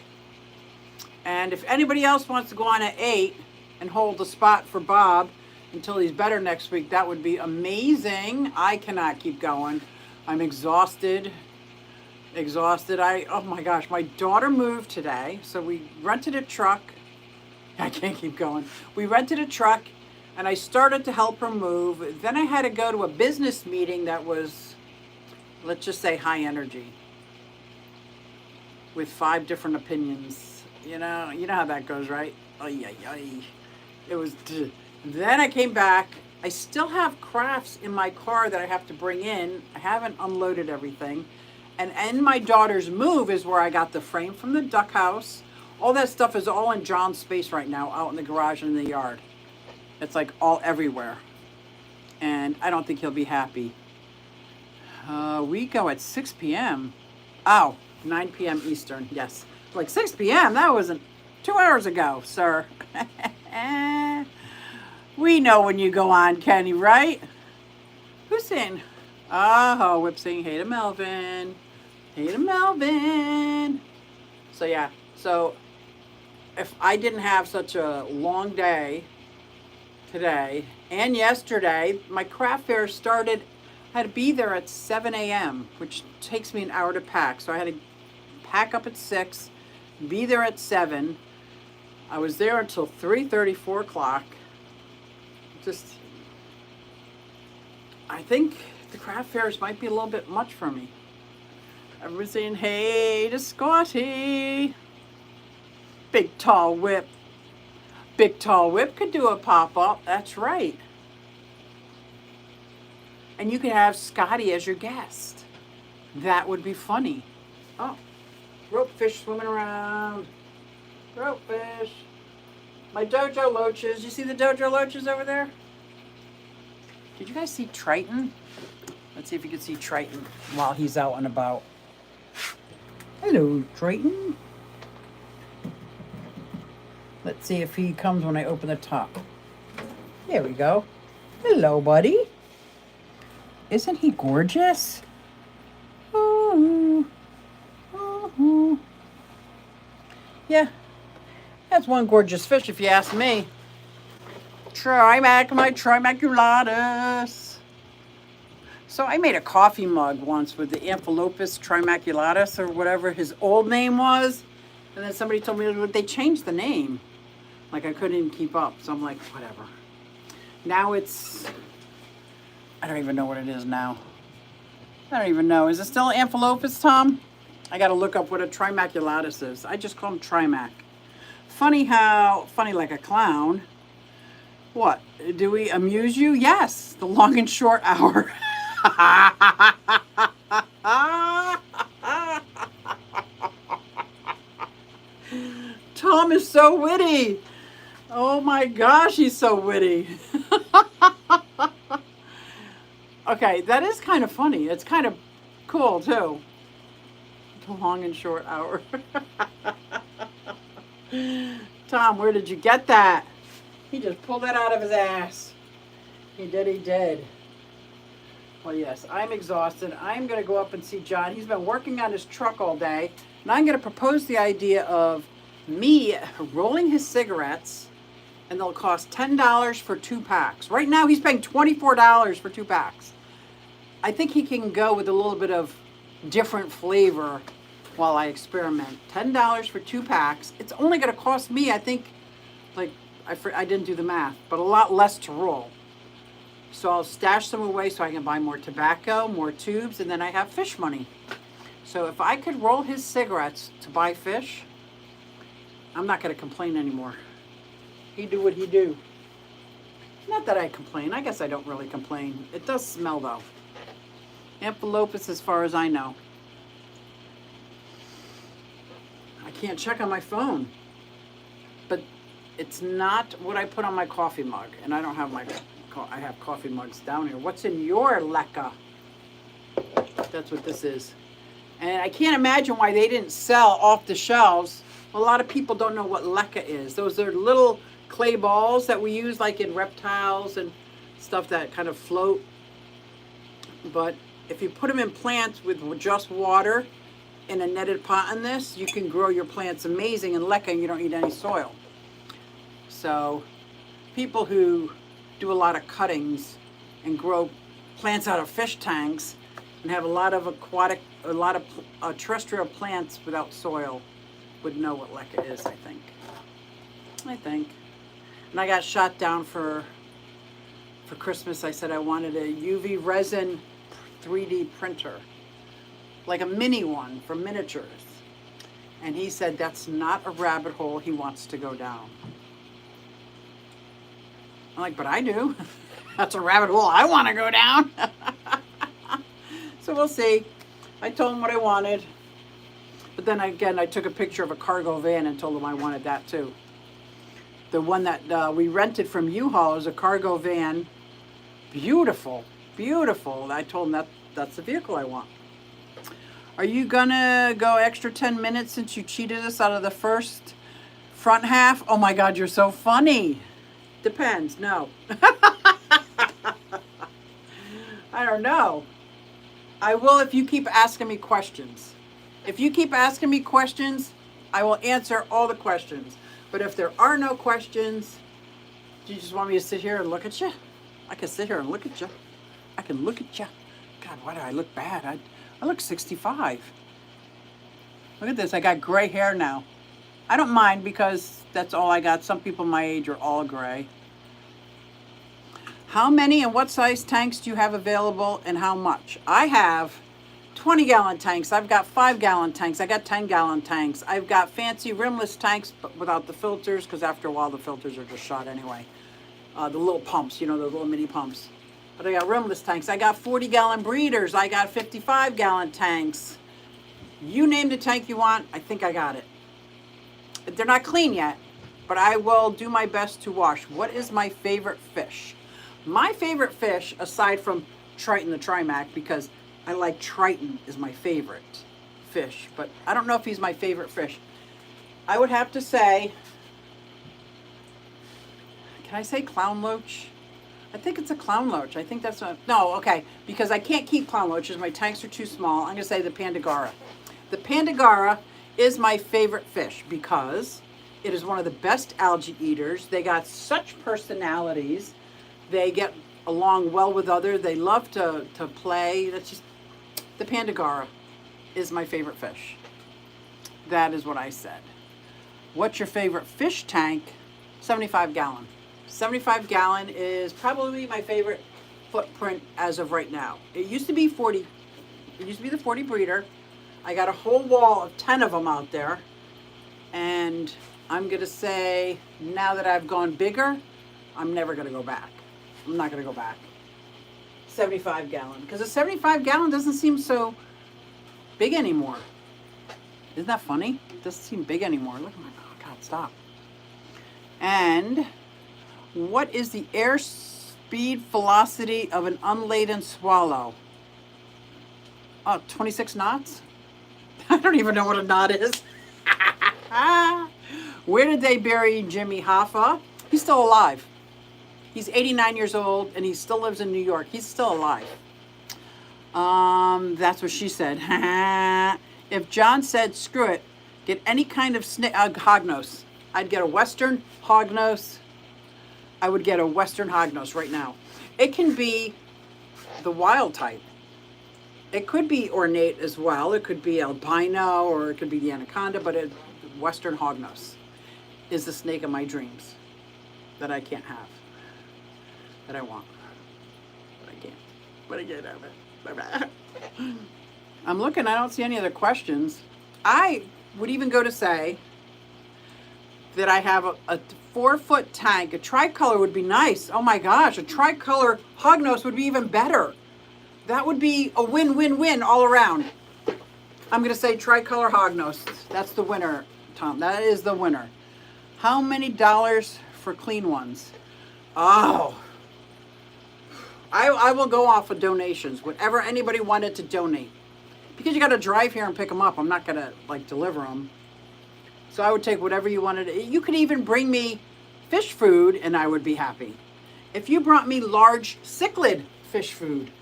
And if anybody else wants to go on at 8 and hold the spot for Bob until he's better next week, that would be amazing. I cannot keep going. I'm exhausted. Exhausted. Oh my gosh, my daughter moved today, so we rented a truck. I can't keep going. We rented a truck and I started to help her move. Then I had to go to a business meeting that was, let's just say, high energy with 5 different opinions. You know how that goes, right? Ay, ay, ay. It was. Then I came back. I still have crafts in my car that I have to bring in. I haven't unloaded everything. And in my daughter's move is where I got the frame from the duck house. All that stuff is all in John's space right now, out in the garage and in the yard. It's like all everywhere. And I don't think he'll be happy. We go at 6 p.m. Oh, 9 p.m. Eastern, yes. Like 6 p.m., that wasn't 2 hours ago, sir. We know when you go on, Kenny, right? Who's saying? Oh, Whip saying, hey to Melvin. Hey to Melvin. So, yeah. So, if I didn't have such a long day today and yesterday, my craft fair started, I had to be there at 7 a.m., which takes me an hour to pack. So, I had to pack up at 6, be there at 7. I was there until 3:30, 4 o'clock. Just, I think the craft fairs might be a little bit much for me. Everyone's saying, hey to Scotty. Big Tall Whip. Big Tall Whip could do a pop-up. That's right. And you could have Scotty as your guest. That would be funny. Oh, rope fish swimming around. Rope fish. My dojo loaches. You see the dojo loaches over there? Did you guys see Triton? Let's see if you can see Triton while he's out and about. Hello, Triton. Let's see if he comes when I open the top. There we go. Hello, buddy. Isn't he gorgeous? Ooh. Ooh. Yeah. That's one gorgeous fish, if you ask me. My Trimaculatus. So I made a coffee mug once with the Amphilopus Trimaculatus, or whatever his old name was. And then somebody told me they changed the name. Like I couldn't even keep up. So I'm like, whatever. Now it's, I don't even know what it is now. I don't even know. Is it still Amphilopus, Tom? I got to look up what a Trimaculatus is. I just call him Trimac. Funny like a clown. What? Do we amuse you? Yes. The long and short hour. Tom is so witty. Oh my gosh, he's so witty. Okay, that is kind of funny. It's kind of cool too. The long and short hour. Tom, where did you get that? He just pulled that out of his ass. He did. Well, yes, I'm exhausted. I'm going to go up and see John. He's been working on his truck all day. And I'm going to propose the idea of me rolling his cigarettes, and they'll cost $10 for 2 packs. Right now, he's paying $24 for 2 packs. I think he can go with a little bit of different flavor while I experiment. $10 for 2 packs. It's only going to cost me, I think, like, I didn't do the math, but a lot less to roll. So I'll stash them away so I can buy more tobacco, more tubes, and then I have fish money. So if I could roll his cigarettes to buy fish, I'm not going to complain anymore. He do what he do. Not that I complain. I guess I don't really complain. It does smell, though. Amphilopus, as far as I know. I can't check on my phone. But it's not what I put on my coffee mug. And I don't have I have coffee mugs down here. What's in your leca? That's what this is. And I can't imagine why they didn't sell off the shelves. A lot of people don't know what leca is. Those are little clay balls that we use like in reptiles and stuff that kind of float. But if you put them in plants with just water in a netted pot in this, you can grow your plants amazing in leca and you don't need any soil. So people who do a lot of cuttings and grow plants out of fish tanks, and have a lot of terrestrial plants without soil would know what leca is, I think. And I got shot down for Christmas. I said I wanted a UV resin 3D printer, like a mini one for miniatures. And he said that's not a rabbit hole he wants to go down. I'm like, but I do. That's a rabbit hole I want to go down. So we'll see. I told him what I wanted. But then again, I took a picture of a cargo van and told him I wanted that too. The one that we rented from U-Haul is a cargo van. Beautiful, beautiful. I told him that's the vehicle I want. Are you gonna go extra 10 minutes since you cheated us out of the front half? Oh my God, you're so funny. Depends, no. I don't know. I will if you keep asking me questions. If you keep asking me questions, I will answer all the questions. But if there are no questions, do you just want me to sit here and look at you? I can sit here and look at you. I can look at you. God, why do I look bad? I look 65. Look at this. I got gray hair now. I don't mind because that's all I got. Some people my age are all gray. How many and what size tanks do you have available and how much? I have 20-gallon tanks. I've got 5-gallon tanks. I got 10-gallon tanks. I've got fancy rimless tanks but without the filters because after a while the filters are just shot anyway. The little pumps, you know, the little mini pumps. But I got rimless tanks. I got 40-gallon breeders. I got 55-gallon tanks. You name the tank you want, I think I got it. They're not clean yet, but I will do my best to wash. What is my favorite fish? My favorite fish, aside from Triton the Trimac, because I like Triton is my favorite fish, but I don't know if he's my favorite fish. I would have to say, can I say clown loach? I think it's a clown loach. I think that's no, okay, because I can't keep clown loaches. My tanks are too small. I'm going to say the Pandagara. The Pandagara is my favorite fish because it is one of the best algae eaters. They got such personalities. They get along well with others. They love to play. That's just, the Pandagara is my favorite fish. That is what I said. What's your favorite fish tank? 75-gallon. 75-gallon is probably my favorite footprint as of right now. It used to be 40. It used to be the 40 breeder. I got a whole wall of 10 of them out there. And I'm going to say, now that I've gone bigger, I'm never going to go back. I'm not going to go back. 75-gallon. Because a 75-gallon doesn't seem so big anymore. Isn't that funny? It doesn't seem big anymore. Look at my, oh God, stop. And what is the airspeed velocity of an unladen swallow? Oh, 26 knots? I don't even know what a knot is. Where did they bury Jimmy Hoffa? He's still alive. He's 89 years old and he still lives in New York. He's still alive. That's what she said. If John said, screw it, get any kind of hognose. I'd get a Western hognose. I would get a Western hognose right now. It can be the wild type. It could be ornate as well. It could be albino or it could be the anaconda, but Western hognose is the snake of my dreams that I can't have, that I want, but I can't. But I can't have it. I'm looking, I don't see any other questions. I would even go to say that I have a 4-foot tank. A tricolor would be nice. Oh my gosh, a tricolor hognose would be even better. That would be a win-win-win all around. I'm going to say tricolor hognose. That's the winner, Tom. That is the winner. How many dollars for clean ones? Oh, I will go off of donations. Whatever anybody wanted to donate. Because you got to drive here and pick them up. I'm not going to like deliver them. So I would take whatever you wanted. You could even bring me fish food and I would be happy. If you brought me large cichlid fish food,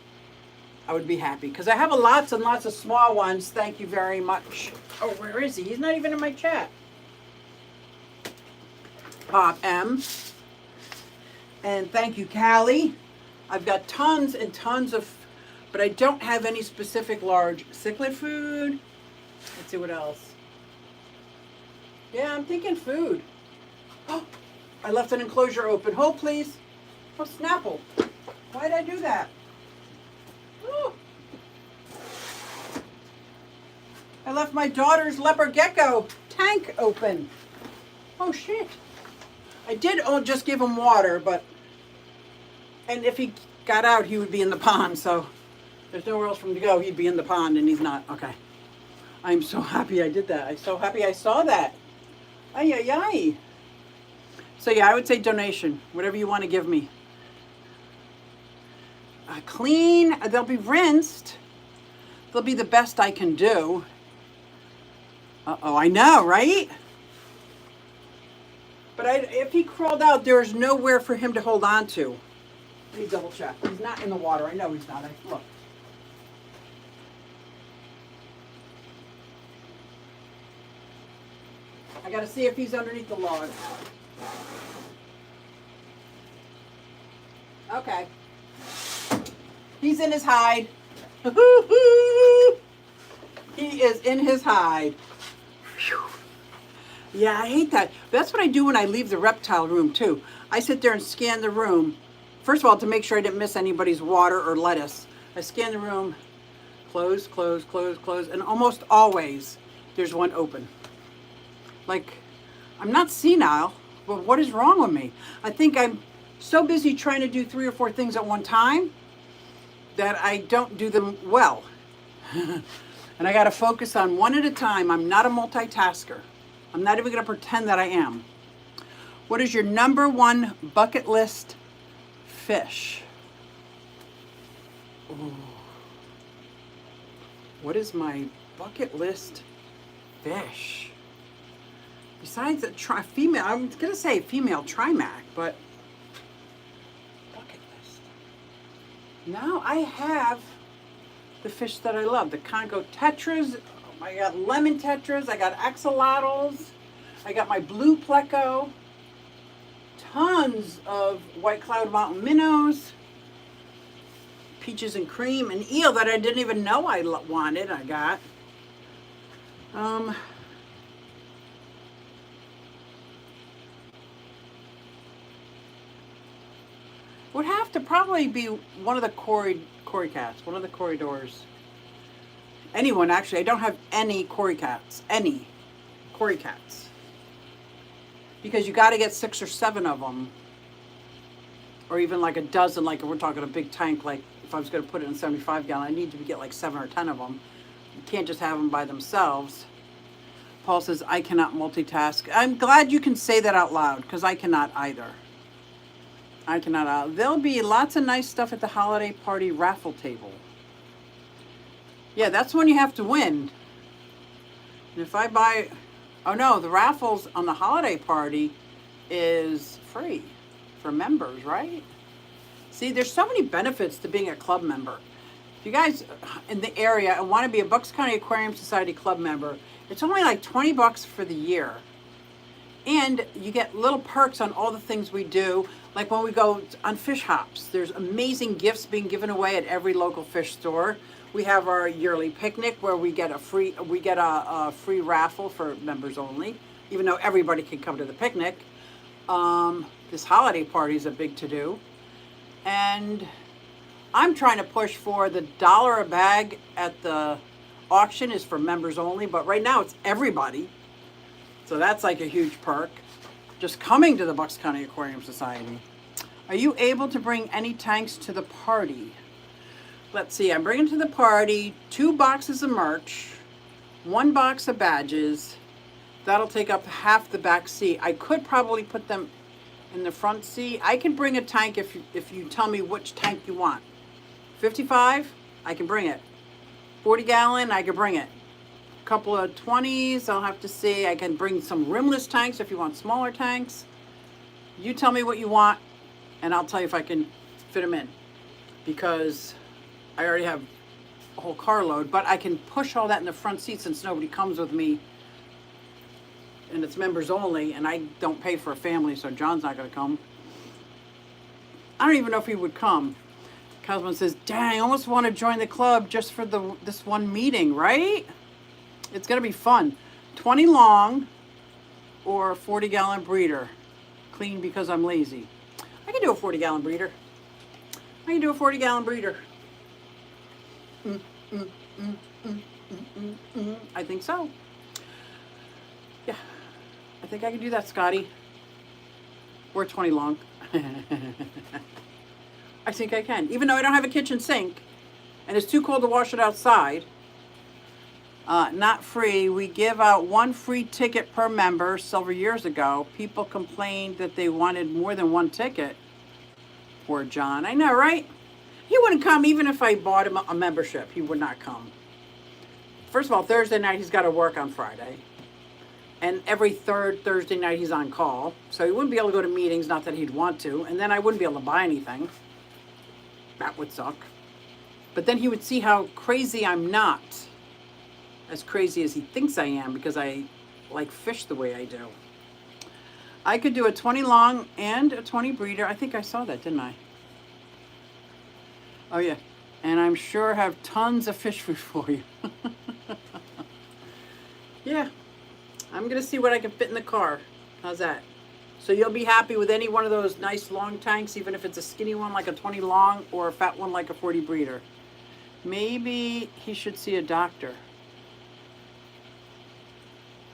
I would be happy because I have lots and lots of small ones. Thank you very much. Oh, where is he? He's not even in my chat. Pop M. And thank you, Callie. I've got tons and tons of But I don't have any specific large cichlid food. Let's see what else. Yeah, I'm thinking food. Oh, I left an enclosure open. Hold, please. Oh, Snapple. Why did I do that? Ooh. I left my daughter's leopard gecko tank open. Oh, shit. I did just give him water, but... And if he got out, he would be in the pond, so... There's nowhere else for him to go. He'd be in the pond, and he's not. Okay. I'm so happy I did that. I'm so happy I saw that. Ay, ay, ay. So, yeah, I would say donation. Whatever you want to give me. Clean. They'll be rinsed. They'll be the best I can do. Uh-oh, I know, right? But if he crawled out, there's nowhere for him to hold on to. Let me double check. He's not in the water. I know he's not. Look. I gotta see if he's underneath the log. Okay. He's in his hide. He is in his hide. Whew. Yeah, I hate that. That's what I do when I leave the reptile room too. I sit there and scan the room. First of all, to make sure I didn't miss anybody's water or lettuce. I scan the room, close, close, close, close, and almost always there's one open. Like, I'm not senile, but what is wrong with me? I think I'm so busy trying to do 3 or 4 things at one time that I don't do them well. And I got to focus on one at a time. I'm not a multitasker. I'm not even going to pretend that I am. What is your number 1 bucket list fish? Ooh. What is my bucket list fish? Besides a female, I'm going to say female trimac, but bucket list. Now I have the fish that I love. The Congo tetras. I got lemon tetras. I got axolotls. I got my blue pleco. Tons of white cloud mountain minnows. Peaches and cream. An eel that I didn't even know I wanted. I got. Would have to probably be one of the cory cats, one of the corridors. Anyone, actually. I don't have any cory cats. Any cory cats. Because you got to get 6 or 7 of them. Or even like a dozen, like if we're talking a big tank, like if I was going to put it in 75 gallon, I need to get like 7 or 10 of them. You can't just have them by themselves. Paul says, I cannot multitask. I'm glad you can say that out loud, because I cannot either. I cannot. There'll be lots of nice stuff at the holiday party raffle table. Yeah, that's when you have to win. And if I buy... Oh no, the raffles on the holiday party is free for members, right? See, there's so many benefits to being a club member. If you guys in the area and want to be a Bucks County Aquarium Society club member, it's only like $20 for the year. And you get little perks on all the things we do. Like when we go on fish hops, there's amazing gifts being given away at every local fish store. We have our yearly picnic where we get a free raffle for members only, even though everybody can come to the picnic. This holiday party is a big to-do. And I'm trying to push for the $1 a bag at the auction is for members only, but right now it's everybody. So that's like a huge perk. Just coming to the Bucks County Aquarium Society. Are you able to bring any tanks to the party? Let's see, I'm bringing to the party 2 boxes of merch, 1 box of badges. That'll take up half the back seat. I could probably put them in the front seat. I can bring a tank if you tell me which tank you want. 55, I can bring it. 40 gallon, I can bring it. Couple of 20s, I'll have to see. I can bring some rimless tanks if you want smaller tanks. You tell me what you want and I'll tell you if I can fit them in, because I already have a whole carload, but I can push all that in the front seat since nobody comes with me and it's members only, and I don't pay for a family, so John's not going to come. I don't even know if he would come. Cosmo says, dang, I almost want to join the club just for this one meeting, right? It's going to be fun. 20 long or 40-gallon breeder. Clean because I'm lazy. I can do a 40-gallon breeder. I can do a 40-gallon breeder. I think so. Yeah, I think I can do that, Scotty. Or 20 long. I think I can. Even though I don't have a kitchen sink and it's too cold to wash it outside. Not free. We give out 1 free ticket per member several years ago. People complained that they wanted more than 1 ticket. Poor John. I know, right? He wouldn't come even if I bought him a membership. He would not come. First of all, Thursday night he's got to work on Friday. And every third Thursday night he's on call. So he wouldn't be able to go to meetings, not that he'd want to. And then I wouldn't be able to buy anything. That would suck. But then he would see how crazy I'm not. As crazy as he thinks I am because I like fish the way I do. I could do a 20 long and a 20 breeder. I think I saw that, didn't I? Oh, yeah. And I'm sure have tons of fish food for you. Yeah. I'm going to see what I can fit in the car. How's that? So you'll be happy with any one of those nice long tanks, even if it's a skinny one like a 20 long or a fat one like a 40 breeder. Maybe he should see a doctor.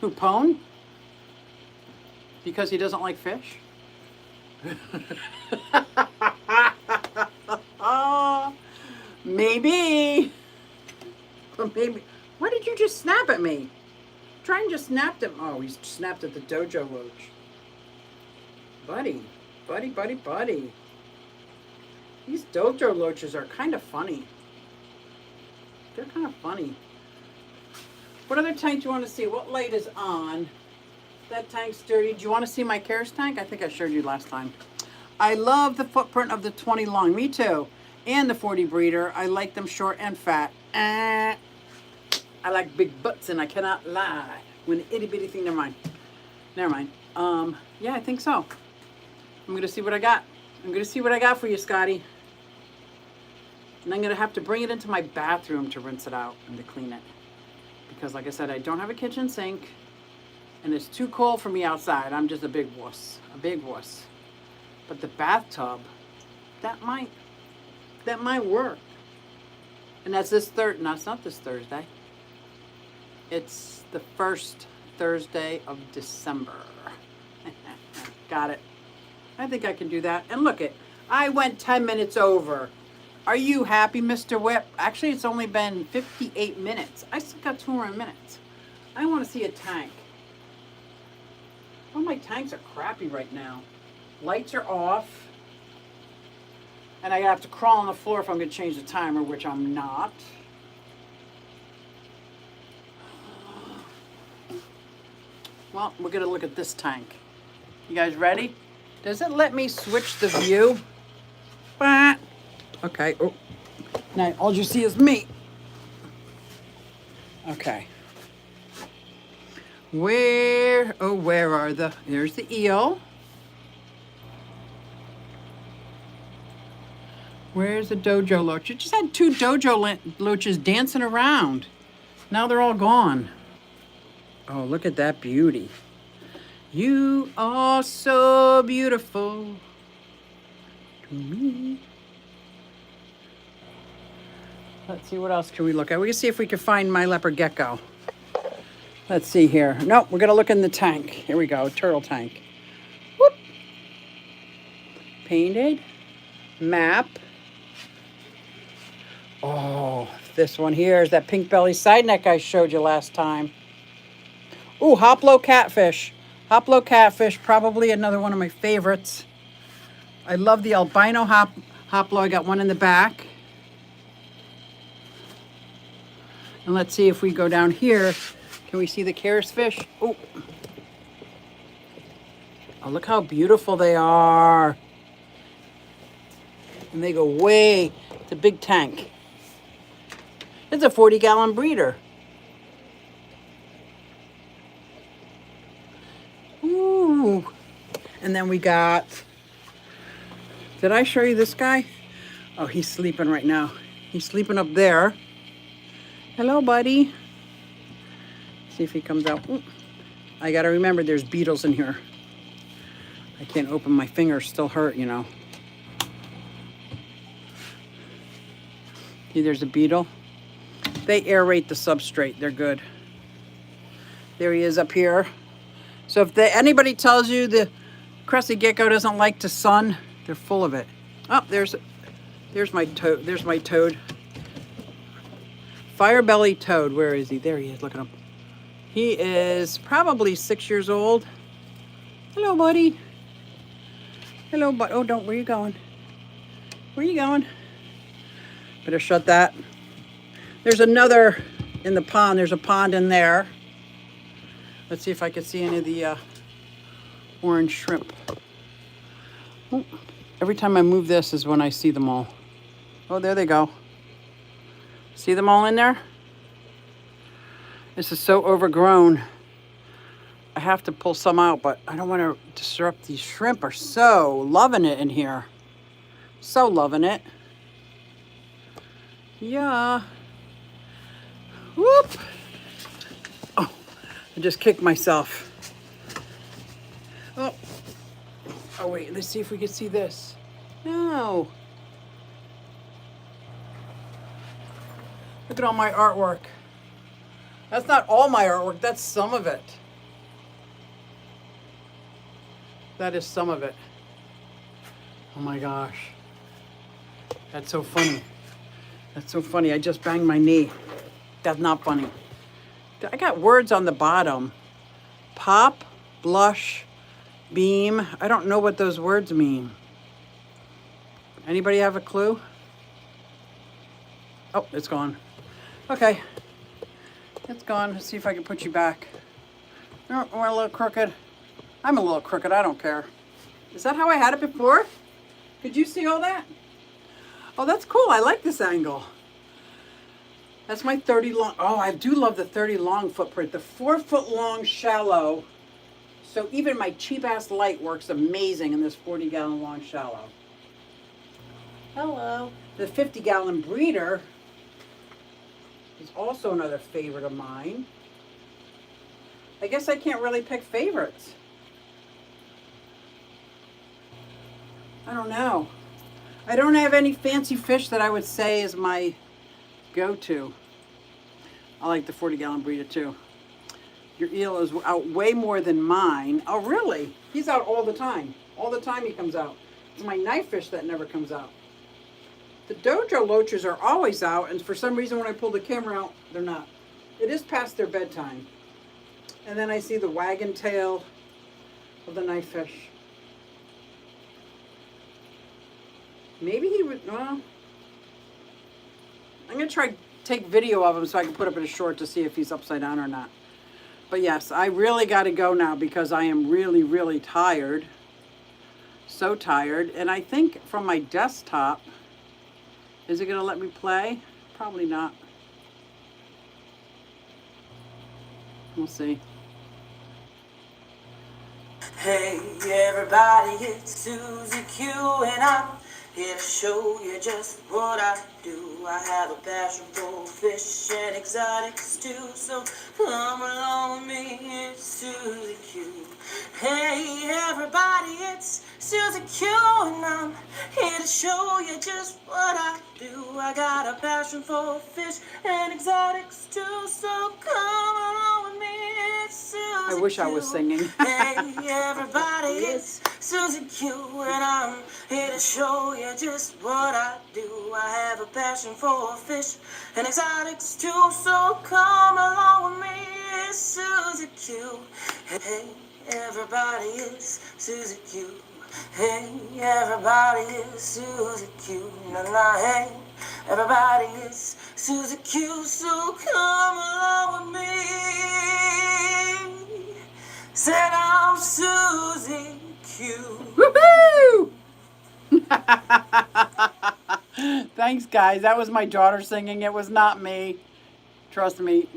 Who, Pone? Because he doesn't like fish? Maybe. Maybe. Why did you just snap at me? Try and just snapped him. Oh, he snapped at the dojo roach. Buddy. Buddy, buddy, buddy. These dojo loaches are kind of funny. They're kind of funny. What other tank do you want to see? What light is on? That tank's dirty. Do you want to see my Cares tank? I think I showed you last time. I love the footprint of the 20 long. Me too. And the 40 breeder. I like them short and fat. I like big butts and I cannot lie. When the itty bitty thing, never mind. Never mind. Yeah, I think so. I'm going to see what I got. I'm going to see what I got for you, Scotty. And I'm going to have to bring it into my bathroom to rinse it out and to clean it. Because like I said, I don't have a kitchen sink. And it's too cold for me outside. I'm just a big wuss. A big wuss. But the bathtub, that might work. And that's this third. No, it's not this Thursday. It's the first Thursday of December. Got it. I think I can do that. And look it, I went 10 minutes over. Are you happy, Mr. Whip? Actually, it's only been 58 minutes. I still got 2 more minutes. I want to see a tank. All my tanks are crappy right now. Lights are off. And I have to crawl on the floor if I'm going to change the timer, which I'm not. Well, we're going to look at this tank. You guys ready? Does it let me switch the view? Okay. Oh. Now, all you see is me. Okay. Where are the... There's the eel. Where's the dojo loach? You just had 2 dojo loaches dancing around. Now they're all gone. Oh, look at that beauty. You are so beautiful to me. Let's see, what else can we look at? We can see if we can find my leopard gecko. Let's see here. Nope, we're going to look in the tank. Here we go, turtle tank. Whoop. Painted. Map. Oh, this one here is that pink belly side neck I showed you last time. Ooh, Hoplo catfish. Hoplo catfish, probably another one of my favorites. I love the albino Hoplo. I got one in the back. And let's see if we go down here. Can we see the Cares fish? Oh, look how beautiful they are. And they go way, it's a big tank. It's a 40-gallon breeder. Ooh. And then we got, did I show you this guy? Oh, he's sleeping right now. He's sleeping up there. Hello, buddy. See if he comes out. Ooh. I gotta remember there's beetles in here. I can't open my fingers, still hurt, you know. See, there's a beetle. They aerate the substrate, they're good. There he is up here. So if anybody tells you the crested gecko doesn't like the sun, they're full of it. Oh, there's my toad. There's my toad. Fire-bellied toad. Where is he? There he is. Look at him. He is probably 6 years old. Hello, buddy. Hello, buddy. Oh, don't. Where you going? Where you going? Better shut that. There's another in the pond. There's a pond in there. Let's see if I can see any of the orange shrimp. Oh, every time I move this is when I see them all. Oh, there they go. See them all in there? This is so overgrown. I have to pull some out, but I don't want to disrupt. These shrimp are so loving it in here. So loving it. Yeah. Whoop. Oh, I just kicked myself. Oh. Oh, wait. Let's see if we can see this. No. Look at all my artwork. That's not all my artwork. That's some of it. That is some of it. Oh my gosh. That's so funny. That's so funny. I just banged my knee. That's not funny. I got words on the bottom. Pop, blush, beam. I don't know what those words mean. Anybody have a clue? Oh, it's gone. Okay. It's gone. Let's see if I can put you back. Oh, we're a little crooked. I'm a little crooked. I don't care. Is that how I had it before? Could you see all that? Oh, that's cool. I like this angle. That's my 30 long. Oh, I do love the 30 long footprint. The 4 foot long shallow. So even my cheap ass light works amazing in this 40 gallon long shallow. Hello. The 50 gallon breeder is also another favorite of mine. I guess I can't really pick favorites. I don't know. I don't have any fancy fish that I would say is my go-to. I like the 40 gallon breeder too. Your eel is out way more than mine. Oh, really? He's out all the time. All the time he comes out. It's my knife fish that never comes out. The dojo loaches are always out, and for some reason when I pull the camera out, they're not. It is past their bedtime. And then I see the wagon tail of the knife fish. Maybe he would, well, I'm going to try take video of him so I can put up in a short to see if he's upside down or not. But yes, I really got to go now because I am really, really tired. So tired. And I think from my desktop, is it going to let me play? Probably not. We'll see. Hey everybody, it's SuzyQue and I'm here to show you just what I do. I have a passion for fish and exotics too, so come along with me, it's SuzyQue. Hey everybody, it's SuzyQue and I'm here to show you just what I do. I got a passion for fish and exotics too, so come along with me, it's SuzyQue. I wish I was singing. Hey everybody, it's SuzyQue and I'm here to show you just what I do. I have a passion for fish and exotics too, so come along with me, it's SuzyQue. Hey everybody, it's SuzyQue. Hey everybody, it's SuzyQue. Na na, hey everybody, it's SuzyQue, so come along with me. Said I'm SuzyQue. Woohoo! Thanks, guys. That was my daughter singing. It was not me. Trust me.